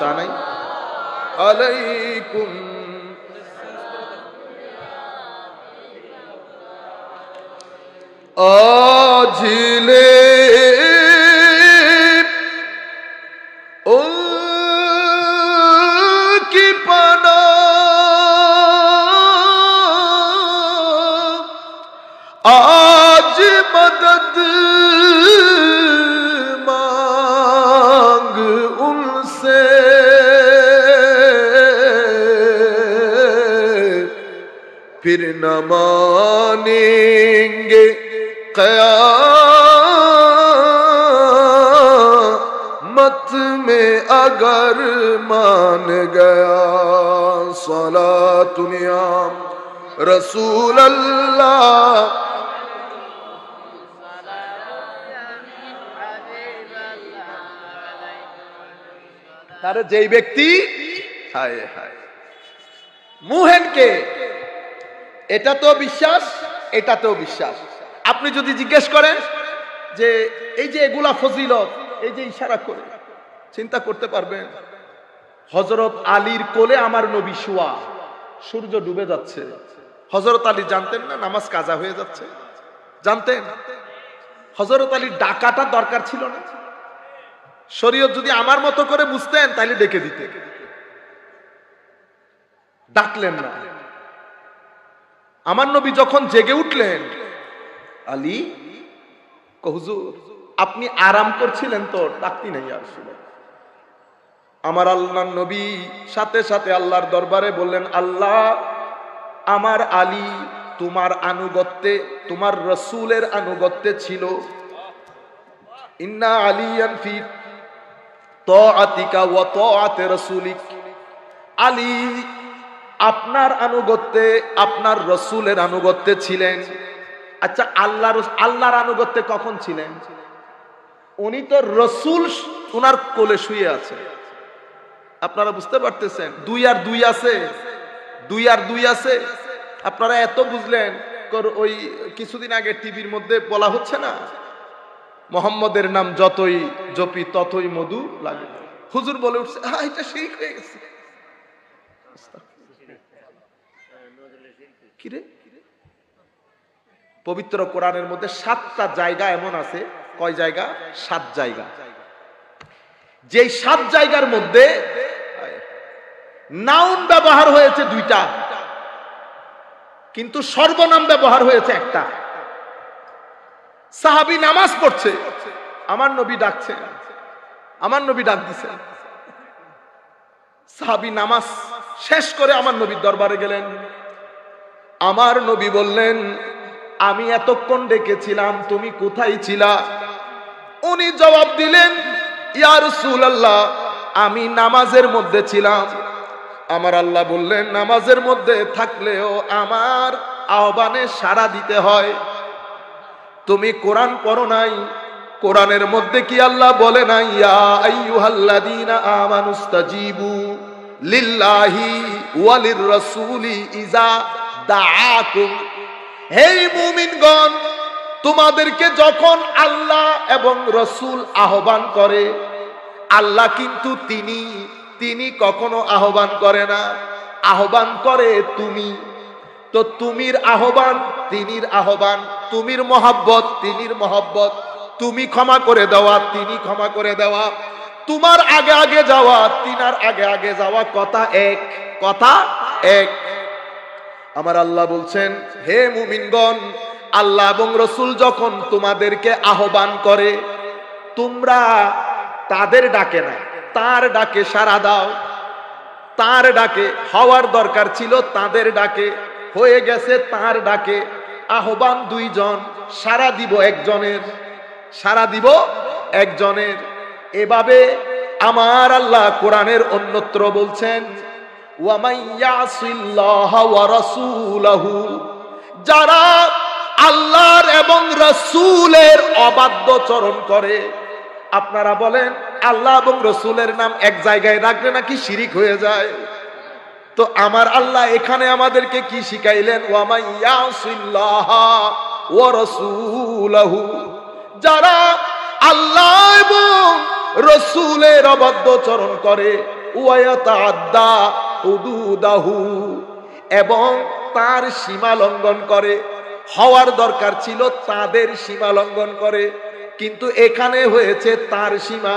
জানাই আলাইকুম আজিলে ও কি পানা আজ মদদ মাंग उनसे फिर न मानेंगे क़यामत में अगर मान गया सलातुनिया रसूल अल्लाह। তার যেই ব্যক্তি হায় হায় মুহেনকে, এটাতেও বিশ্বাস, এটাতেও বিশ্বাস। আপনি যদি জিজ্ঞেস করেন যে এই যে এগুলা ফজিলত, এই যে ইশারা করে চিন্তা করতে পারবেন? হযরত আলীর কোলে আমার নবী শুয়া, সূর্য ডুবে যাচ্ছে। হযরত আলী জানতেন না নামাজ কাজা হয়ে যাচ্ছে? জানতেন? হযরত আলীর ডাকাটা দরকার ছিল না? শরীয়ত যদি আমার মতো করে বুঝতেন তাহলে ডেকে দিতেন, ডাকলেন না। আমার নবী যখন জেগে উঠলেন, আলী হুজুর আপনি আরাম করছিলেন তো, ডাকতি নাই আর শুনে। আমার আল্লাহর নবী সাথে সাথে আল্লাহর দরবারে বললেন, আল্লাহ আমার আলী তোমার আনুগত্যে, তোমার রাসূলের আনুগত্যে ছিল। ইন্না আলিয়ান ফি তাআতিকা ওয়া তাআতি রাসূলিক, আলী আপনার আনুগত্যে, আপনার রাসূলের আনুগত্যে ছিলেন। আচ্ছা আল্লাহর আনুগত্যে কখন ছিলেন? উনি তো রাসূল ওনার কোলে শুয়ে আছে। আপনারা বুঝতে পারতেছেন? 2 আর 2 আছে, 2 আর 2 আছে। আপনারা এত বুঝলেন, ওই কিছুদিন আগে টিভির মধ্যে বলা হচ্ছে না, মোহাম্মদের নাম যতই জপি ততই মধু লাগে। হুজুর বলে উঠছে, এটা শিরক হয়ে গেছে। কিরে, পবিত্র কোরআনের মধ্যে 7টা জায়গা এমন আছে। কয় জায়গা? 7 জায়গা। যেই 7 জায়গার মধ্যে নাউন ব্যবহার হয়েছে 2টা, কিন্তু সর্বনাম ব্যবহার হয়েছে একটা। সাহাবী নামাজ পড়ছে, আমার নবী ডাকছে, আমার নবী ডাক দিছে। সাহাবী নামাজ শেষ করে আমার নবীর দরবারে গেলেন। আমার নবী বললেন, আমি এতক্ষণ ডেকেছিলাম, তুমি কোথায় ছিলা? উনি জবাব দিলেন, ইয়া রাসূলুল্লাহ আমি নামাজের মধ্যে ছিলাম। আমার আল্লাহ বললেন, নামাজের মধ্যে থাকলেও আমার আহ্বানে সাড়া দিতে হয়। তুমি কোরআন পড়ো নাই? কোরআনের মধ্যে কি আল্লাহ বলে নাই, ইয়া আইয়ুহাল্লাযীনা আমানুস্তাজিবু লিল্লাহি ওয়া লির-রাসূলি ইযা দাআকুম, হে মুমিনগণ তোমাদেরকে যখন আল্লাহ এবং রাসূল আহ্বান করে, আল্লাহ কিন্তু তিনি কখনো আহ্বান করে না, আহ্বান করে তুমি। তো তুমির আহ্বান তিনির আহ্বান, তুমির মহব্বত তিনির মহব্বত, তুমি ক্ষমা করে দেওয়া তিনি ক্ষমা করে দেওয়া, তোমার আগে আগে যাওয়া তিনার আগে আগে যাওয়া, কথা এক, কথা এক। আমার আল্লাহ বলছেন, হে মুমিনগণ আল্লাহ এবং রাসূল যখন তোমাদেরকে আহ্বান করে, তোমরা তাদের ডাকে না, তার ডাকে সাড়া দাও। তার ডাকে হওয়ার দরকার ছিল, তাদের ডাকে হয়ে গেছে, তার ডাকে। আহ্বান 2 জন, সাড়া দিব একজনের, সাড়া দিব একজনের। এভাবে আমার আল্লাহ কোরআনের অন্যত্র বলছেন, ওয়া মান ইয়াসিল্লাহা ওয়া রাসূলাহু, যারা আল্লাহর এবং রাসূলের অবাধ্যচরণ করে। আপনারা বলেন আল্লাহ এবং রাসূলের নাম এক জায়গায় রাখলে নাকি শিরিক হয়ে যায়? তো আমার আল্লাহ এখানে আমাদেরকে কি শিখাইলেন? ওয়া মান ইয়াসিল্লাহা ওয়া রাসূলাহু, যারা আল্লাহ এবং রাসূলের অবাধ্যচরণ করে, ওয়া ইয়াতাআদ্দা হুদুদাহু, এবং তার সীমা লঙ্ঘন করে। হওয়ার দরকার ছিল তাদের সীমা লঙ্ঘন করে, কিন্তু এখানে হয়েছে তার সীমা।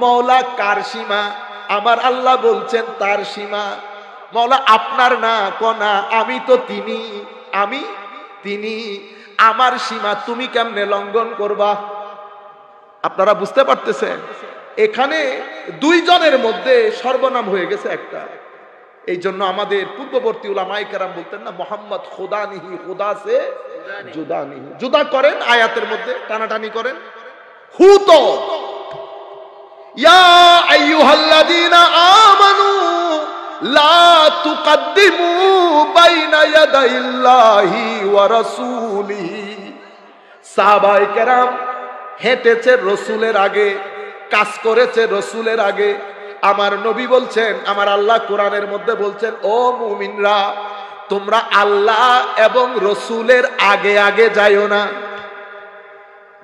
মওলা কার সীমা? আমার আল্লাহ বলছেন তার সীমা। মওলা আপনার না, কোনা আমি তো তিনি, আমি তিনি, আমার সীমা তুমি কেমনে লঙ্ঘন করবা? আপনারা বুঝতে পারতেছেন? এখানে 2 জনের মধ্যে সর্বনাম হয়ে গেছে একটা। এই জন্য আমাদের পূর্ববর্তী উলামায়ে কেরাম বলতেন না, মোহাম্মদ খোদা নিহি, খোদা সে জুদা নিহি। জুদা করেন আয়াতের মধ্যে, টানাটানি করেন। হু তো ইয়া আইয়ুহাল্লাযীনা আমানু লা তুকদ্দিমু বাইনা ইয়াদাইল্লাহি ওয়া রাসূলিহি। সাহাবায়ে কেরাম হেঁটেছে রাসূলের আগে, কাজ করেছে রাসূলের আগে। আমার নবী বলছেন, আমার আল্লাহ কোরআনের মধ্যে বলছেন, ও মুমিনরা তোমরা আল্লাহ এবং রাসূলের আগে আগে যাইও না।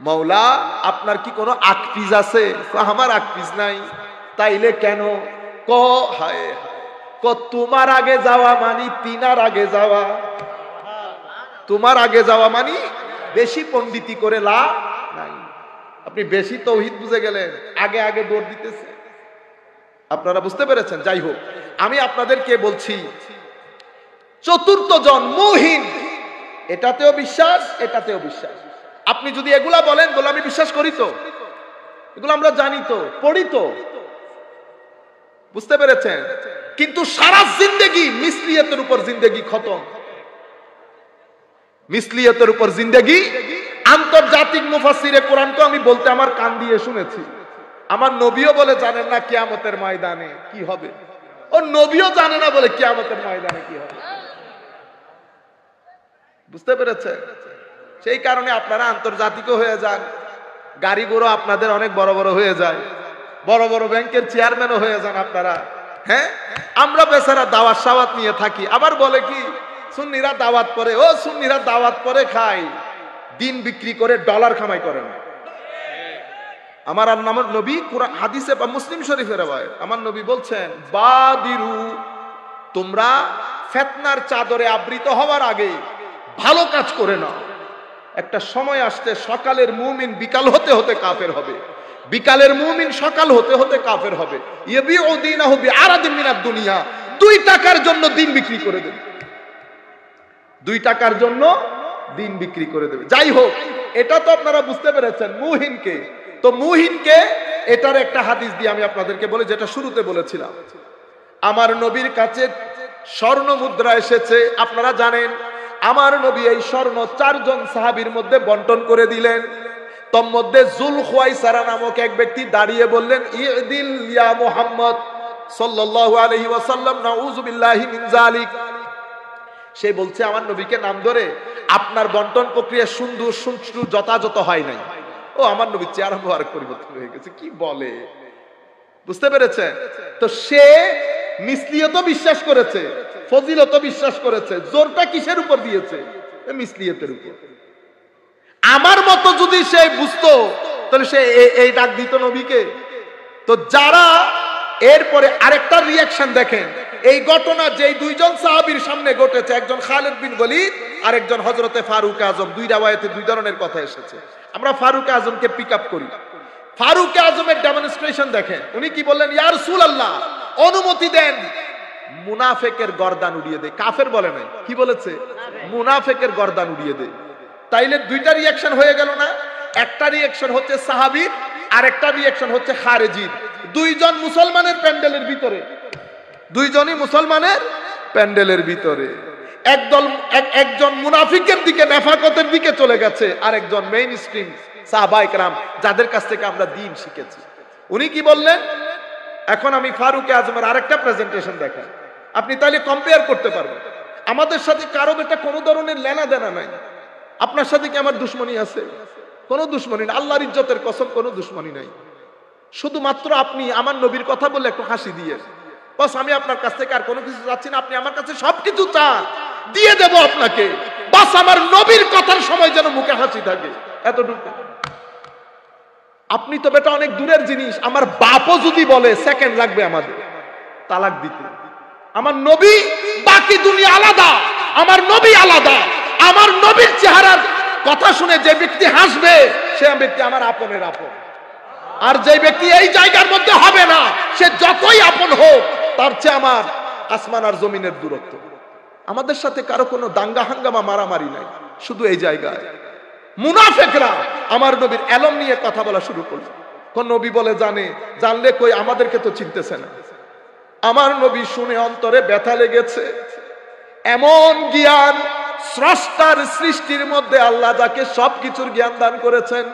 মাওলা আপনার কি কোনো আকপিস আছে? আমার আকপিস নাই। তাইলে কেন? ক হায় হায়, ক তোমার আগে যাওয়া মানি তিনার আগে যাওয়া। তোমার আগে যাওয়া মানি বেশি পণ্ডিতি করে লাভ নাই। আপনি বেশি তৌহিদ বুঝে গেলেন, আগে আগে দৌড় দিতেছে। আপনারা বুঝতে পেরেছেন? যাই হোক, আমি আপনাদেরকে বলছি চতুর্থ জন মুহিন, এটাতেও বিশ্বাস, এটাতেও বিশ্বাস। আপনি যদি এগুলা বলেন, বলে আমি বিশ্বাস করি তো, এগুলো আমরা জানি তো, পড়ি তো, বুঝতে পেরেছেন? কিন্তু সারা জিন্দেগি মিসলিয়তের উপর জিন্দেগি খতম, মিসলিয়তের উপর জিন্দেগি। আন্তর্জাতিক মুফাসসিরে কোরআন তো আমি বলতে আমার কান দিয়ে শুনেছি। আমার নবীও বলে জানেন না কিয়ামতের ময়দানে কি হবে। ও নবীও জানে না বলে কিয়ামতের ময়দানে কি হবে। বুঝতে পেরেছেন? সেই কারণে আপনারা আন্তর্জাতিকও হয়ে যান, গাড়ি ঘোড়া আপনাদের অনেক বড় বড় হয়ে যায়, বড় বড় ব্যাংকের চেয়ারম্যানও হয়ে যান আপনারা। হ্যাঁ, আমরা বেচারা দাওয়াত সাওয়াত নিয়ে থাকি, আবার বলে কি সুন্নিরা দাওয়াত পরে, ও সুন্নিরা দাওয়াত পরে খায়, দিন বিক্রি করে ডলার কামাই করেন। আমার নবী কুরআন হাদিসে বা মুসলিম শরীফের রাওয়ায়াত, আমার নবী বলছেন বাদিরু, তোমরা ফিতনার চাদরে আবৃত হওয়ার আগে ভালো কাজ করে নাও। একটা সময় আসছে সকালের মুমিন বিকাল হতে হতে কাফের হবে, বিকালের মুমিন সকাল হতে হতে কাফের হবে। ইয়াবিউ দীনাহু বিআরাদিন মিনাদ দুনিয়া, 2 টাকার জন্য দিন বিক্রি করে দেবে, 2 টাকার জন্য দিন বিক্রি করে দেবে। যাই হোক, এটা তো আপনারা বুঝতে পেরেছেন মুহিনকে। তো মুহিনকে এটার একটা হাদিস দিয়ে আমি আপনাদেরকে বলি, যেটা শুরুতে বলেছিলাম। আমার নবীর কাছে স্বর্ণ মুদ্রা এসেছে, আপনারা জানেন আমার নবী এই স্বর্ণ 4 জন সাহাবীর মধ্যে বন্টন করে দিলেন। তোর মধ্যে যুলখুয়াইসারা নামক এক ব্যক্তি দাঁড়িয়ে বললেন, ইদিল ইয়া মুহাম্মদ সাল্লাল্লাহু আলাইহি ওয়াসাল্লাম, নাউযু বিল্লাহি মিন যালিক। সে বলছে আমার নবীকে নাম ধরে, আপনার বন্টন প্রক্রিয়া সুন্দর যথাযথ হয় নাই। ও আমার নবীর চেহারা মুবারক পরিবর্তন হয়ে গেছে, কি বলে? বুঝতে পেরেছেন? তো সে মিসলিয়ত বিশ্বাস করেছে, ফজিলত বিশ্বাস করেছে, জোরটা কিসের উপর দিয়েছে? মিসলিয়তের উপর। আমার মতো যদি সে বুঝতো, তাহলে সে এই ডাক দিত নবীকে। তো যারা এরপরে আরেকটা রিয়াকশন দেখেন, এই ঘটনা যেই 2 জন সাহাবীর সামনে ঘটেছে, একজন খালিদ বিন ওয়ালিদ আর একজন হযরতে ফারুক আজম, 2 রাওয়ায়াতে 2 ধরনের কথা এসেছে। আমরা ফারুক আজমকে পিক আপ করি। ফারুক আজমের ডেমনস্ট্রেশন দেখেন, উনি কি বললেন, ইয়া রাসূলুল্লাহ অনুমতি দেন মুনাফিকের গর্দান উড়িয়ে দে। কাফের বলে নাই, কি বলেছে? মুনাফিকের গর্দান উড়িয়ে দে। তাইলে 2টা রিয়াকশন হয়ে গেল না? একটা রিয়াকশন হচ্ছে সাহাবীর, আর একটা রিয়াকশন হচ্ছে খারেজির। 2 জন মুসলমানের প্যান্ডেলের ভিতরে, 2 জনই মুসলমানের প্যান্ডেলের ভিতরে। একজন মুনাফিকের দিকে, নেফাকতের দিকে চলে গেছে, আর একজন মেইন স্ট্রিম সাহাবায়ে কেরাম, যাদের কাছ থেকে আমরা দ্বীন শিখেছি। উনি কি বললেন? এখন আমি ফারুক আজমের আরেকটা প্রেজেন্টেশন দেখাই, আপনি তাহলে কম্পেয়ার করতে পারবেন। আমাদের সাথে কারো এটা কোনো ধরনের লেনা দেনা নাই। আপনার সাথে কি আমার দুশ্মনী আছে? কোনো দুশ্মনী না, আল্লাহর ইজ্জতের কসম, কোনো দুশ্মনী নাই। শুধুমাত্র আপনি আমার নবীর কথা বলে একটু হাসি দিয়ে, বাস আমি আপনার কাছ থেকে আর কোনো কিছু চাচ্ছি না, আপনি আমার কাছে সবকিছু চান, দিয়ে দেব আপনাকে। বাস আমার নবীর কথার সময় যেন মুখে হাসি থাকে, এতটুকু। আপনি তো বেটা অনেক দূরের জিনিস, আমার বাপও যদি বলে সেকেন্ড লাগবে আমাদের তালাক দিতে। আমার নবী, বাকি দুনিয়া আলাদা, আমার নবী আলাদা। আমার নবীর চেহারার কথা শুনে যে ব্যক্তি হাসবে, সে ব্যক্তি আমার আপনের আপন। আর যে ব্যক্তি এই জায়গার মধ্যে হবে না, সে যতই আপন হোক, তার চেয়ে আমার আসমান আর জমিনের দূরত্ব। আমাদের সাথে কারো কোনো দাঙ্গা হাঙ্গামা মারামারি নাই, শুধু এই জায়গায়। মুনাফিকরা আমার নবীর এলম নিয়ে কথা বলা শুরু করল। কোন নবী বলে জানলে কই আমাদেরকে তো চিনতেছে না। আমার নবী শুনে অন্তরে ব্যথা লেগেছে। এমন জ্ঞান স্রষ্টার সৃষ্টির মধ্যে আল্লাহ যাকে সবকিছুর জ্ঞান দান করেছেন,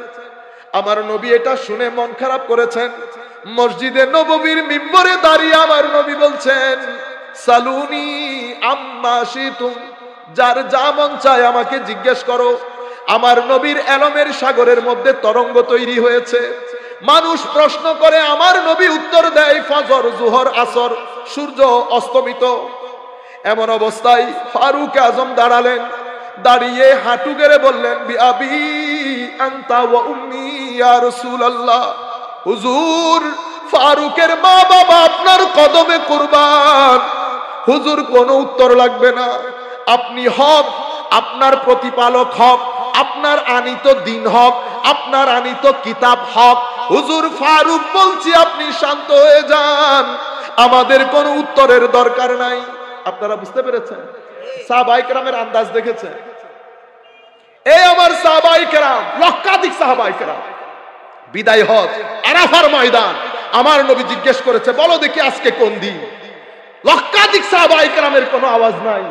আমার নবী এটা শুনে মন খারাপ করেছেন। মসজিদে নববীর মিম্বরে দাঁড়িয়ে আমার নবী বলছেন, সালুনি আম্মা শিতুম, যার যা মন চায় আমাকে জিজ্ঞেস করো। আমার নবীর এলমের সাগরের মধ্যে তরঙ্গ তৈরি হয়েছে। মানুষ প্রশ্ন করে, আমার নবী উত্তর দেয়, ফজর, জোহর, আসর, সূর্য অস্তমিত। এমন অবস্থায় ফারুক আজম দাঁড়ালেন, দাঁড়িয়ে হাঁটু গেড়ে বললেন, বিআবি আনতা ওয়া উম্মি ইয়া রাসূলুল্লাহ, হুজুর ফারুকের মা বাবা আপনার কদমে কুরবান। হুজুর কোনো উত্তর লাগবে না, আপনি হক, আপনার প্রতিপালক হক, আপনার আনিত দিন হক, আপনার আনিত কিতাব হক। হুজুর ফারুক বলছি আপনি শান্ত হয়ে যান, আমাদের কোনো উত্তরের দরকার নাই। আপনারা বুঝতে পেরেছেন? সাহাবায়ে কেরামের আন্দাজ দেখেছেন? এই আমার সাহাবায়ে কেরাম, লক্ষাধিক সাহাবায়ে কেরাম, বিদায় হজ আরাফার ময়দান, আমার নবী জিজ্ঞেস করেছে বলো দেখি আজকে কোন দিন? লক্ষাধিক সাহাবায়ে কেরামের কোনো আওয়াজ নাই।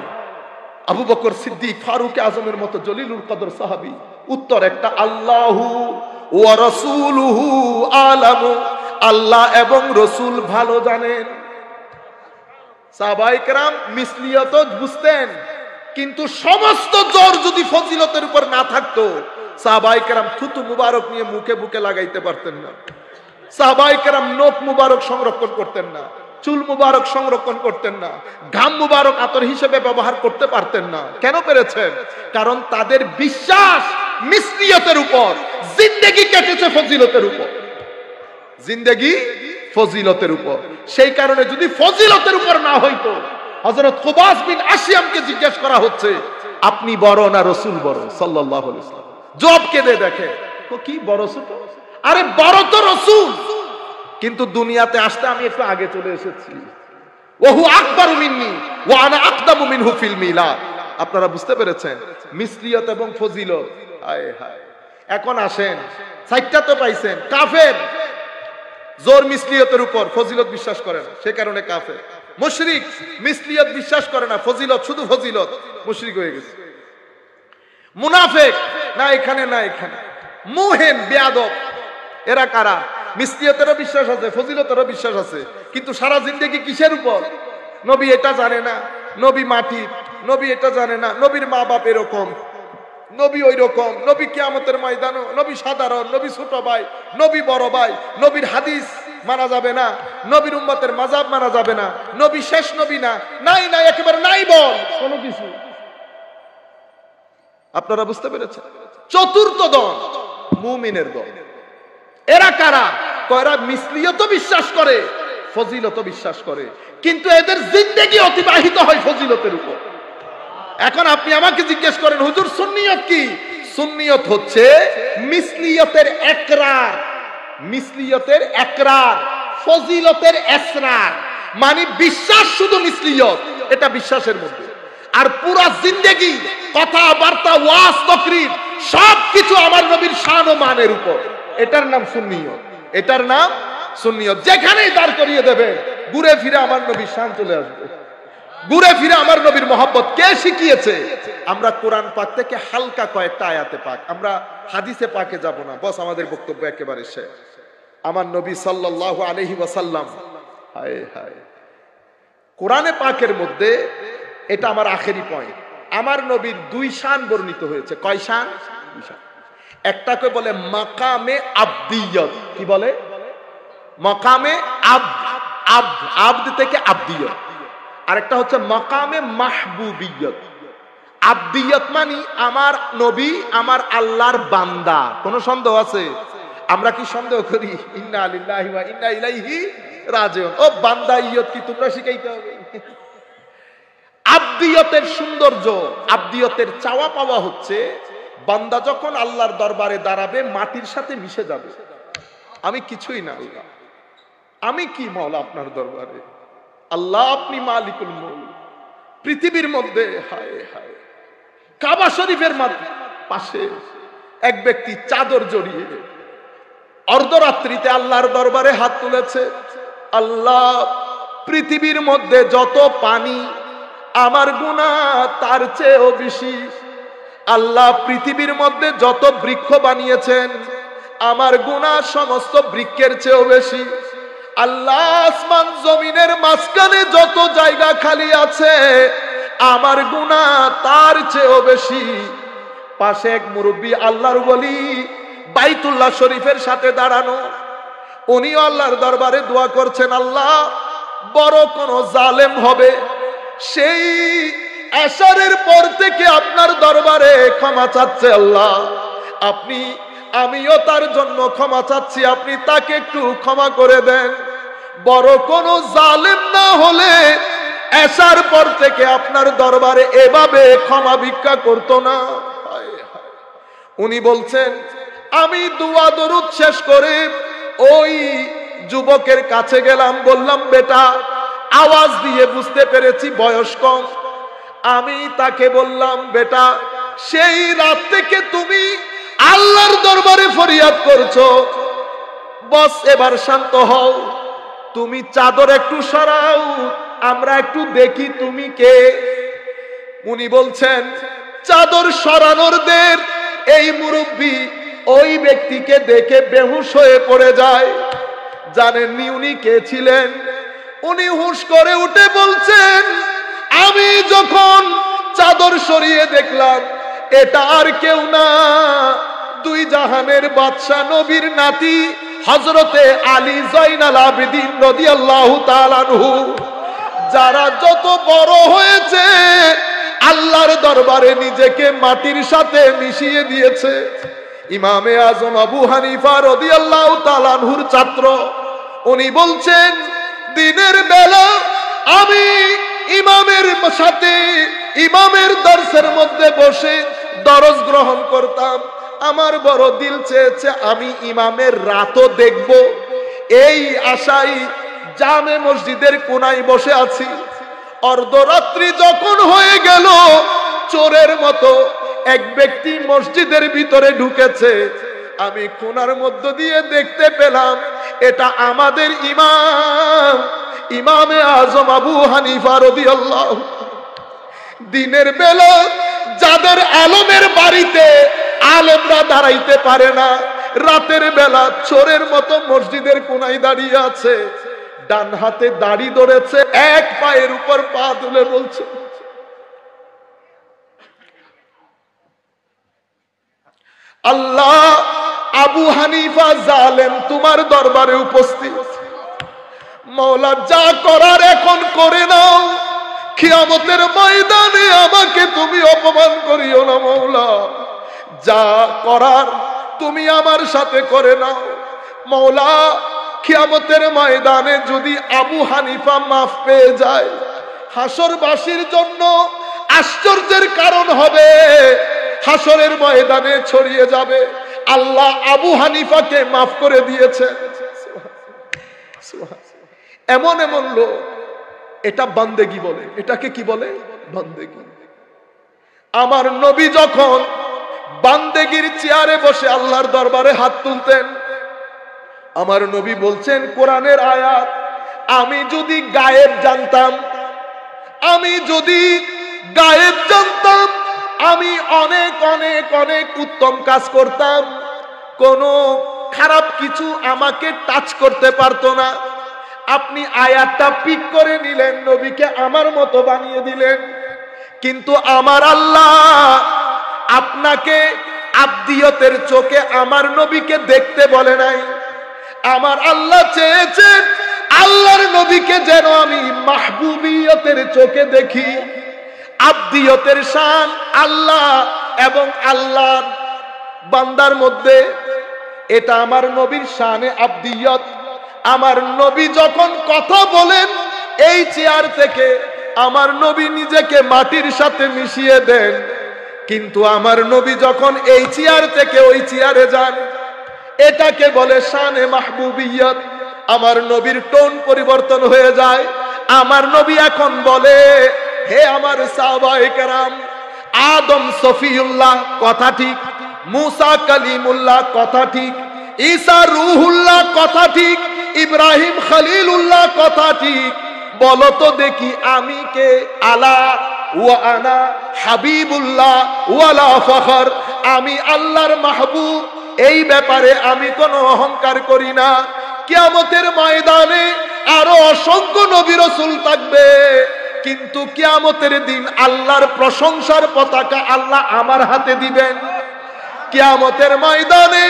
আবু বকর সিদ্দিক, ফারুক আজমের মতো জলিলুল কদর সাহাবী, উত্তর একটা, আল্লাহু ওয়া রাসূলুহু আলামু, আল্লাহ এবং রাসূল ভালো জানেন। সাহাবায়ে কেরাম মিসলিয়ত বুঝতেন, কিন্তু সমস্ত জোর যদি ফজিলতের উপর না থাকতো, সাহাবায়ে কেরাম থুতু মুবারক নিয়ে মুখে বুকে লাগাইতে পারতেন না। সাহাবায়ে কেরাম নখ মুবারক সংরক্ষণ করতেন না, চুল মুবারক সংরক্ষণ করতেন না, ঘাম মুবারক আতর হিসেবে ব্যবহার করতে পারতেন না। কেন পেরেছেন? কারণ তাদের বিশ্বাস মিসলিয়তের উপর, জিন্দেগি কেটেছে ফজিলতের উপর, জিন্দেগি ফজিলতের উপর। সেই কারণে যদি ফজিলতের উপর না হইতো, হযরত কুবাস বিন আশিয়ামকে জিজ্ঞেস করা হচ্ছে আপনি বড় না রাসূল বড় সাল্লাল্লাহু আলাইহি ওয়াসাল্লাম? জবাব কে দেয় দেখে, তো কি বড় ছোট? আরে বড় তো রাসূল, কিন্তু দুনিয়াতে আসতে আমি একটু আগে চলে এসেছি। ওহু আকবারু মিন্নি ওয়া আনা আকদামু মিনহু ফিল মিলাদ। আপনারা বুঝতে পেরেছেন মিসলিয়ত এবং ফজিলত? হায় হায়। এখন আসেন, সাইটটা তো পাইছেন। কাফের জোর মিসলিয়তের উপর, ফজিলত বিশ্বাস করে না, সে কারণে কাফের। মুশরিক মিসলিয়ত বিশ্বাস করে না, ফজিলত শুধু ফজিলত, মুশরিক হয়ে গেছে। মুনাফিক না এখানে না এখানে, মুহেন বেয়াদব, এরা কারা? মিসলিয়তেরও বিশ্বাস আছে, ফজিলতেরও বিশ্বাস আছে, কিন্তু সারা জিন্দেগি কিসের উপর? নবী এটা জানে না, নবী মাটির, নবী এটা জানে না, নবীর মা বাপ এরকম, নবী ওই রকম, নবী কিয়ামতের ময়দানও, নবী সাধারণ, নবী ছোট ভাই, নবী বড় ভাই, নবীর হাদিস মানা যাবে না, নবীর উম্মতের মাযহাব মানা যাবে না, নবী শেষ নবী না, নাই নাই একেবারে নাই বল কোনো কিছু। আপনারা বুঝতে পেরেছেন? চতুর্থ দল মুমিনের দল। এরা কারা? এরা মিসলিয়ত বিশ্বাস করে, ফজিলত বিশ্বাস করে, কিন্তু এদের জিন্দেগি অতিবাহিত হয় ফজিলতের উপর। এখন আপনি আমাকে জিজ্ঞেস করেন হুজুর সুন্নিয়ত কি? সুন্নিয়ত হচ্ছে মিসলিয়তের একরার, মিসলিয়তের একরার, ফজিলতের এসরার। মানে বিশ্বাস শুধু মিসলিয়ত, এটা বিশ্বাসের মধ্যে, আর পুরা জিন্দেগি কথাবার্তা ওয়াজ তাকরীর সবকিছু আমার নবীর শান ও মানের উপর। এটার নাম সুন্নিয়ত, এটার নাম সুন্নিয়ত। যেখানেই দাঁড় করিয়ে দেবে ঘুরে ফিরে আমার নবীর শান চলে আসবে, ঘুরে ফিরে আমার নবীর মহব্বত। কে শিখিয়েছে? আমরা কোরআন পাক থেকে হালকা কয়েকটা আয়াতে পাক, আমরা হাদিসে পাকে যাব না, বস আমাদের বক্তব্য একেবারে শেষ। আমার নবী সাল্লাল্লাহু আলাইহি ওয়াসাল্লাম, হায় হায়, কোরআনে পাকের মধ্যে, এটা আমার আখেরি পয়েন্ট, আমার নবীর দুই শান বর্ণিত হয়েছে। কয় শান? দুই শান। একটাকে বলে মাকামে আবদিয়ত। কি বলে? মাকামে আবদ, আবদ, আবদ থেকে আবদিয়ত। আরেকটা হচ্ছে মাকামে মাহবুবিয়ত। আবদিয়ত মানে আমার নবী আমার আল্লাহর বান্দা। কোনো সন্দেহ আছে? আমরা কি সন্দেহ করি? ইন্না লিল্লাহি ওয়া ইন্না ইলাইহি রাজিউন। ও বান্দা ইয়ত কি তোমরা শিখাইতে হবে? আবদিয়তের সৌন্দর্য, আবদিয়তের চাওয়া পাওয়া হচ্ছে বান্দা যখন আল্লাহর দরবারে দাঁড়াবে মাটির সাথে মিশে যাবে। আমি কিছুই না আল্লাহ, আমি কি মাওলা আপনার দরবারে? আল্লাহ আপনি মালিকুল মুলক। পৃথিবীর মধ্যে হায় হায়, কাবা শরীফের পাশে এক ব্যক্তি চাদর জড়িয়ে অর্ধরাত্রিতে আল্লাহর দরবারে হাত তুলেছে। আল্লাহ, পৃথিবীর মধ্যে যত পানি আমার গুনাহ তার চেয়েও বেশি। আল্লাহ, পৃথিবীর মধ্যে যত বৃক্ষ বানিয়েছেন আমার গুনাহ সমস্ত বৃক্ষের চেয়েও বেশি। আল্লাহ, আসমান জমিনের মাঝখানে যত জায়গা খালি আছে আমার গুনাহ তার চেয়েও বেশি। পাশে এক মুরব্বী আল্লাহর ওলি বাইতুল্লাহ শরীফের সাথে দাঁড়ানো, উনিও আল্লাহর দরবারে দোয়া করছেন, আল্লাহ বড় কোন জালেম হবে সেই আসরের পর থেকে আপনার দরবারে ক্ষমা চাচ্ছে। আল্লাহ আপনি, আমিও তার জন্য ক্ষমা চাচ্ছি, আপনি তাকে একটু ক্ষমা করে দেন। বড় কোনো জালেম না হলে আসার পর থেকে আপনার দরবারে এভাবে ক্ষমা ভিক্ষা করতো না। উনি বলছেন, আমি দুয়া দরুদ শেষ করে ওই যুবকের কাছে গেলাম, বললাম, বেটা, আওয়াজ দিয়ে বুঝতে পেরেছি বয়স কম। আমি তাকে বললাম, বেটা, সেই রাত থেকে তুমি আল্লাহর দরবারে ফরিয়াদ করছো, বস এবার শান্ত হও, তুমি চাদর একটু সরাও, আমরা একটু দেখি তুমি কে। উনি বলছেন, চাদর সরানোর দের এই মুরব্বী ওই ব্যক্তিকে দেখে বেহুশ হয়ে পড়ে যায়। জানেননি উনি কে ছিলেন? উনি হুঁশ করে উঠে বলছেন, আমি যখন চাদর সরিয়ে দেখলাম এটা আর কেউ না, দুই জাহানের বাদশা নবীর নাতি হযরতে আলী জয়নাল আবেদিন রাদিয়াল্লাহু তাআলা আনহু, যারা যত বড় হয়েছে আল্লাহর দরবারে নিজেকে মাটির সাথে মিশিয়ে দিয়েছে। ইমামে আজম আবু হানিফা রাদিয়াল্লাহু তাআলা আনহুর ছাত্র। উনি বলছেন, দিনের বেলা আমি ইমামের সাথে ইমামের দরসের মধ্যে বসে দরস গ্রহণ করতাম। আমার বড় দিল চেয়েছে আমি ইমামের রাতও দেখব, এই আশায় জামে মসজিদের কোনায় বসে আছি। অর্ধরাত্রি যখন হয়ে গেল, চোরের মতো এক ব্যক্তি মসজিদের ভিতরে ঢুকেছে। আমি কোনার মধ্য দিয়ে দেখতে পেলাম এটা আমাদের ইমাম, ইমামে আজম আবু হানিফা রাদিয়াল্লাহু। দিনের বেলা যাদের আলেমের বাড়িতে আলেমরা দাঁড়াইতে পারে না, রাতের বেলা চোরের মতো মসজিদের কোনায় দাঁড়িয়ে আছে, ডান হাতে দাড়ি ধরেছে, এক পায়ের উপর পা তুলে বলছে, আল্লাহ, আবু হানিফা জালেম তোমার দরবারে উপস্থিত, মওলা যা করার এখন করে নাও, কিয়ামতের ময়দানে আমাকে তুমি অপমান করিও না মওলা, যা করার তুমি আমার সাথে করে নাও মওলা। কিয়ামতের ময়দানে যদি আবু হানিফা মাফ পেয়ে যায়, হাসরবাসীর জন্য আশ্চর্যের কারণ হবে, হাসরের ময়দানে ছড়িয়ে যাবে আল্লাহ আবু হানিফাকে মাফ করে দিয়েছে। এমন এমন লোক, এটা বান্দেগি বলে, এটাকে কি বলে? বান্দেগি। আমার নবী যখন বান্দেগির চেয়ারে বসে আল্লাহর দরবারে হাত তুলতেন, আমার নবী বলছেন কোরআনের আয়াত, আমি যদি গায়েব জানতাম, আমি যদি গায়েব জানতাম, আমি অনেক অনেক অনেক উত্তম কাজ করতাম, কোনো খারাপ কিছু আমাকে টাচ করতে পারতো না। আপনি আয়াতটা পিক করে নিলেন, নবীকে আমার মতো বানিয়ে দিলেন, কিন্তু আমার আল্লাহ আপনাকে আব্দিয়তের চোখে আমার নবীকে দেখতে বলে নাই। আমার আল্লাহ চেয়েছেন আল্লাহর নবীকে যেন আমি মাহবুবিয়তের চোখে দেখি। আব্দিয়তের শান আল্লাহ এবং আল্লাহর বান্দার মধ্যে, এটা আমার নবীর শানে আব্দিয়ত। আমার নবী যখন কথা বলেন এই চেয়ার থেকে, আমার নবী নিজেকে মাটির সাথে মিশিয়ে দেন, কিন্তু আমার নবী যখন এই চেয়ার থেকে ওই চেয়ারে যান, এটাকে বলে শানে মাহবুবিয়ত। আমার নবীর টোন পরিবর্তন হয়ে যায়। আমার নবী এখন বলে, হে আমার সাহাবায়ে কেরাম, আদম সফিউল্লাহ কথা ঠিক, মুসা কালিমুল্লাহ কথা ঠিক, ঈসা রূহুল্লাহ কথা ঠিক, ইব্রাহিম খলিলুল্লাহ কথা ঠিক, বলো তো দেখি আমি কে? আলা ওয়া আনা হাবিবুল্লাহ ওয়ালা ফখর, আমি আল্লাহর মাহবুব, এই ব্যাপারে আমি কোনো অহংকার করি না। কিয়ামতের ময়দানে আরো অসংখ্য নবী রাসূল থাকবে, কিন্তু কিয়ামতের দিন আল্লাহর প্রশংসার পতাকা আল্লাহ আমার হাতে দিবেন। কিয়ামতের ময়দানে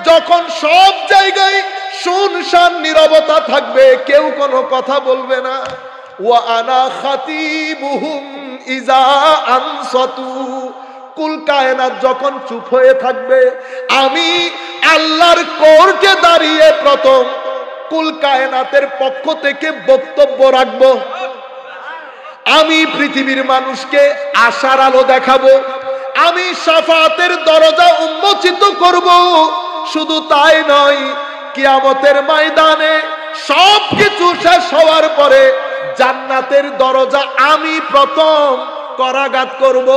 যখন সব জায়গায় শুনশান নীরবতা থাকবে, কেউ কোনো কথা বলবে না, ওয়া আনা খাতিবুহুম ইজা আনসাতু, কুল কায়নাত যখন চুপ হয়ে থাকবে, আমি আল্লাহর কোর্টে দাঁড়িয়ে প্রথম কুল কায়নাতের পক্ষ থেকে বক্তব্য রাখবো। আমি পৃথিবীর মানুষকে আশার আলো দেখাবো, আমি শাফাতের দরজা উন্মোচিত করব। শুধু তাই নয়, কিয়ামতের ময়দানে সবকিছু শেষ হওয়ার পরে জান্নাতের দরজা আমি প্রথম করাঘাত করব।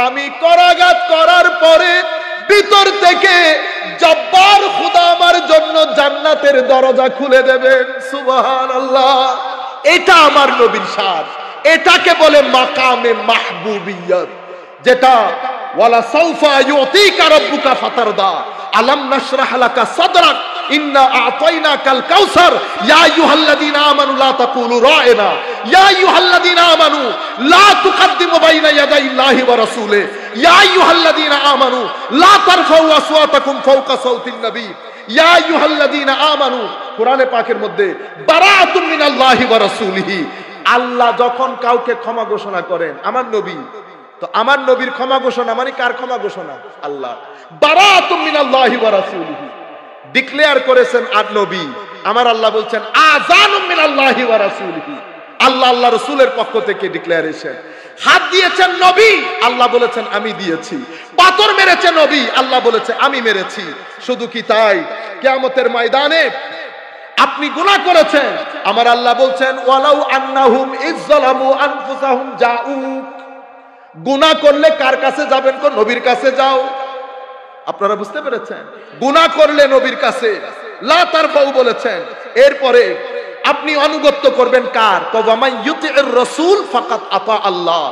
আমি করাঘাত করার পরে ভিতর থেকে জব্বার খোদা আমার জন্য জান্নাতের দরজা খুলে দেবেন। সুবহানাল্লাহ। এটা আমার নবীর শান, এটাকে বলে মাকামে মাহবুবিয়ত, যেটা ওয়ালা সাউফা ইউতিকা রাব্বুকা ফাতারদা আলাম নাশরাহ লাকা সাদরাক ইন্না আ'তাইনাকাল কাউসার ইয়া আইয়ুহাল্লাযীনা আমানু লা তাকুলু রা'না ইয়া আইয়ুহাল্লাযীনা আমানু লা তুকদ্দিমু বাইনা ইয়াদাইল্লাহি ওয়া রাসূলিহি ইয়া আইয়ুহাল্লাযীনা আমানু লা তারফাউ আসওয়াতাকুম ফাওকা সাওতিন নবী ইয়া আইয়ুহাল্লাযীনা আমানু। কোরআনে পাকের মধ্যে বারাআতুম মিনাল্লাহি ওয়া রাসূলিহি, আল্লাহ যখন কাউকে ক্ষমা ঘোষণা করেন, আমার নবী তো আমার নবীর ক্ষমা ঘোষণা মানে কার ক্ষমা ঘোষণা? আল্লাহ। বারাআতুম মিনাল্লাহি ওয়া রাসূলিহি ডিক্লেয়ার করেছেন আর নবী, আমার আল্লাহ বলছেন আযানুম মিনাল্লাহি ওয়া রাসূলিহি, আল্লাহ আল্লাহ রাসূলের পক্ষ থেকে ডিক্লারেশন। হাত দিয়েছেন নবী, আল্লাহ বলেছেন আমি দিয়েছি। পাথর মেরেছে নবী, আল্লাহ বলেছে আমি মেরেছি। শুধু কি তাই, কিয়ামতের ময়দানে আপনি গুনাহ করেছেন, আমার আল্লাহ বলছেন ওয়ালাউ আন্নাহুম ইযযালামু আনফুসাহুম জাউক। গুনাহ করলে কার কাছে যাবেন? কোন নবীর কাছে যাও। আপনারা বুঝতে পেরেছেন? গুনাহ করলে নবীর কাছে লা তারফাউ বলেছেন। এরপরে আপনি আনুগত্য করবেন কার? ওয়ামান ইউতিউর রাসূল ফাকাদ আতা আল্লাহ।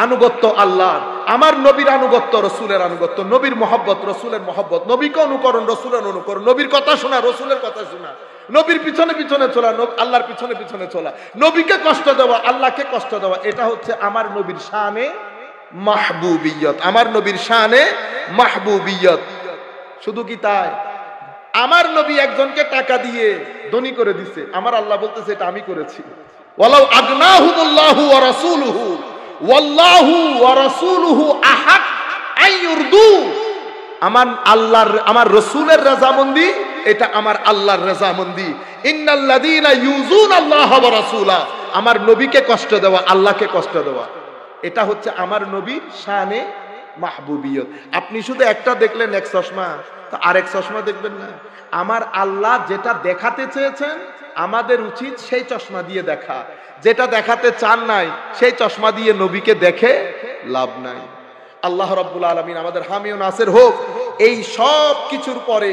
আনুগত্য আল্লাহর, আমার নবীর আনুগত্য, রাসূলের আনুগত্য, নবীর মহব্বত, রাসূলের মহব্বত, নবীকে অনুকরণ, রাসূলের অনুকরণ, নবীর কথা শোনা, রাসূলের কথা শোনা, নবীর পিছনে পিছনে চলা, আল্লাহর পিছনে পিছনে চলা, নবীকে কষ্ট দেওয়া, আল্লাহকে কষ্ট দেওয়া, এটা হচ্ছে আমার নবীর শানে মাহবুবিয়ত, আমার নবীর শানে মাহবুবিয়ত। শুধু কি তাই, আমার নবী একজনকে টাকা দিয়ে ধনী করে দিছে, আমার আল্লাহ বলতেছে এটা আমি করেছি। ওয়ালাউ আগনাহুমুল্লাহু ওয়া রাসূলুহু ওয়াল্লাহু ওয়া রাসূলুহু আহাক আইয়ুরদু। আমার আল্লাহর, আমার রাসূলের রাজামন্দি, এটা আমার আল্লাহর রাজামন্দি। ইন্নাল্লাযীনা ইউযুনাল্লাহা ওয়া রাসূলা, আমার নবীকে কষ্ট দেওয়া, আল্লাহকে কষ্ট দেওয়া, এটা হচ্ছে আমার নবীর শানে মাহবুবিয়ত। আপনি শুধু একটা দেখলেন এক চশমা, তো আরেক চশমা দেখবেন না। আমার আল্লাহ যেটা দেখাতে চেয়েছেন আমাদের উচিত সেই চশমা দিয়ে দেখা, যেটা দেখাতে চান নাই সেই চশমা দিয়ে নবীকে দেখে লাভ নাই। আল্লাহ রাব্বুল আলামিন আমাদের হামি ও নাসির হোক। এই সব কিছুর পরে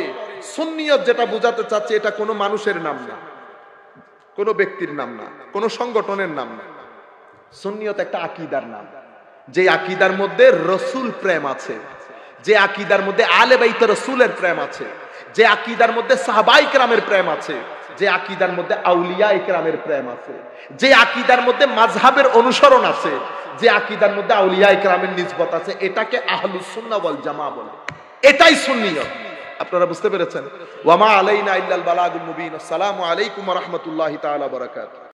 সুন্নিয়ত যেটা বোঝাতে চাচ্ছে, এটা কোনো মানুষের নাম না, কোনো ব্যক্তির নাম না, কোনো সংগঠনের নাম না। সুন্নিয়ত একটা আকীদার নাম, যে আকীদার মধ্যে রাসূল প্রেম আছে, যে আকীদার মধ্যে আলে বাইত রাসূলের প্রেম আছে, যে আকীদার মধ্যে সাহাবায়ে কেরামের প্রেম আছে, যে আকীদার মধ্যে আউলিয়ায়ে কেরামের প্রেম আছে, যে আকীদার মধ্যে মাযহাবের অনুসরণ আছে, যে আকীদার মধ্যে আউলিয়ায়ে কেরামের নিসবত আছে, এটাকে আহলুস সুন্নাহ ওয়াল জামাআহ বলে। এটাই সুন্নিয়ত। আপনারা বুঝতে পেরেছেন? ওয়া মা আলাইনা ইল্লাল বালাগুল মুবিন। আসসালামু আলাইকুম ওয়া রাহমাতুল্লাহি তাআলা ওয়া বারাকাতুহু।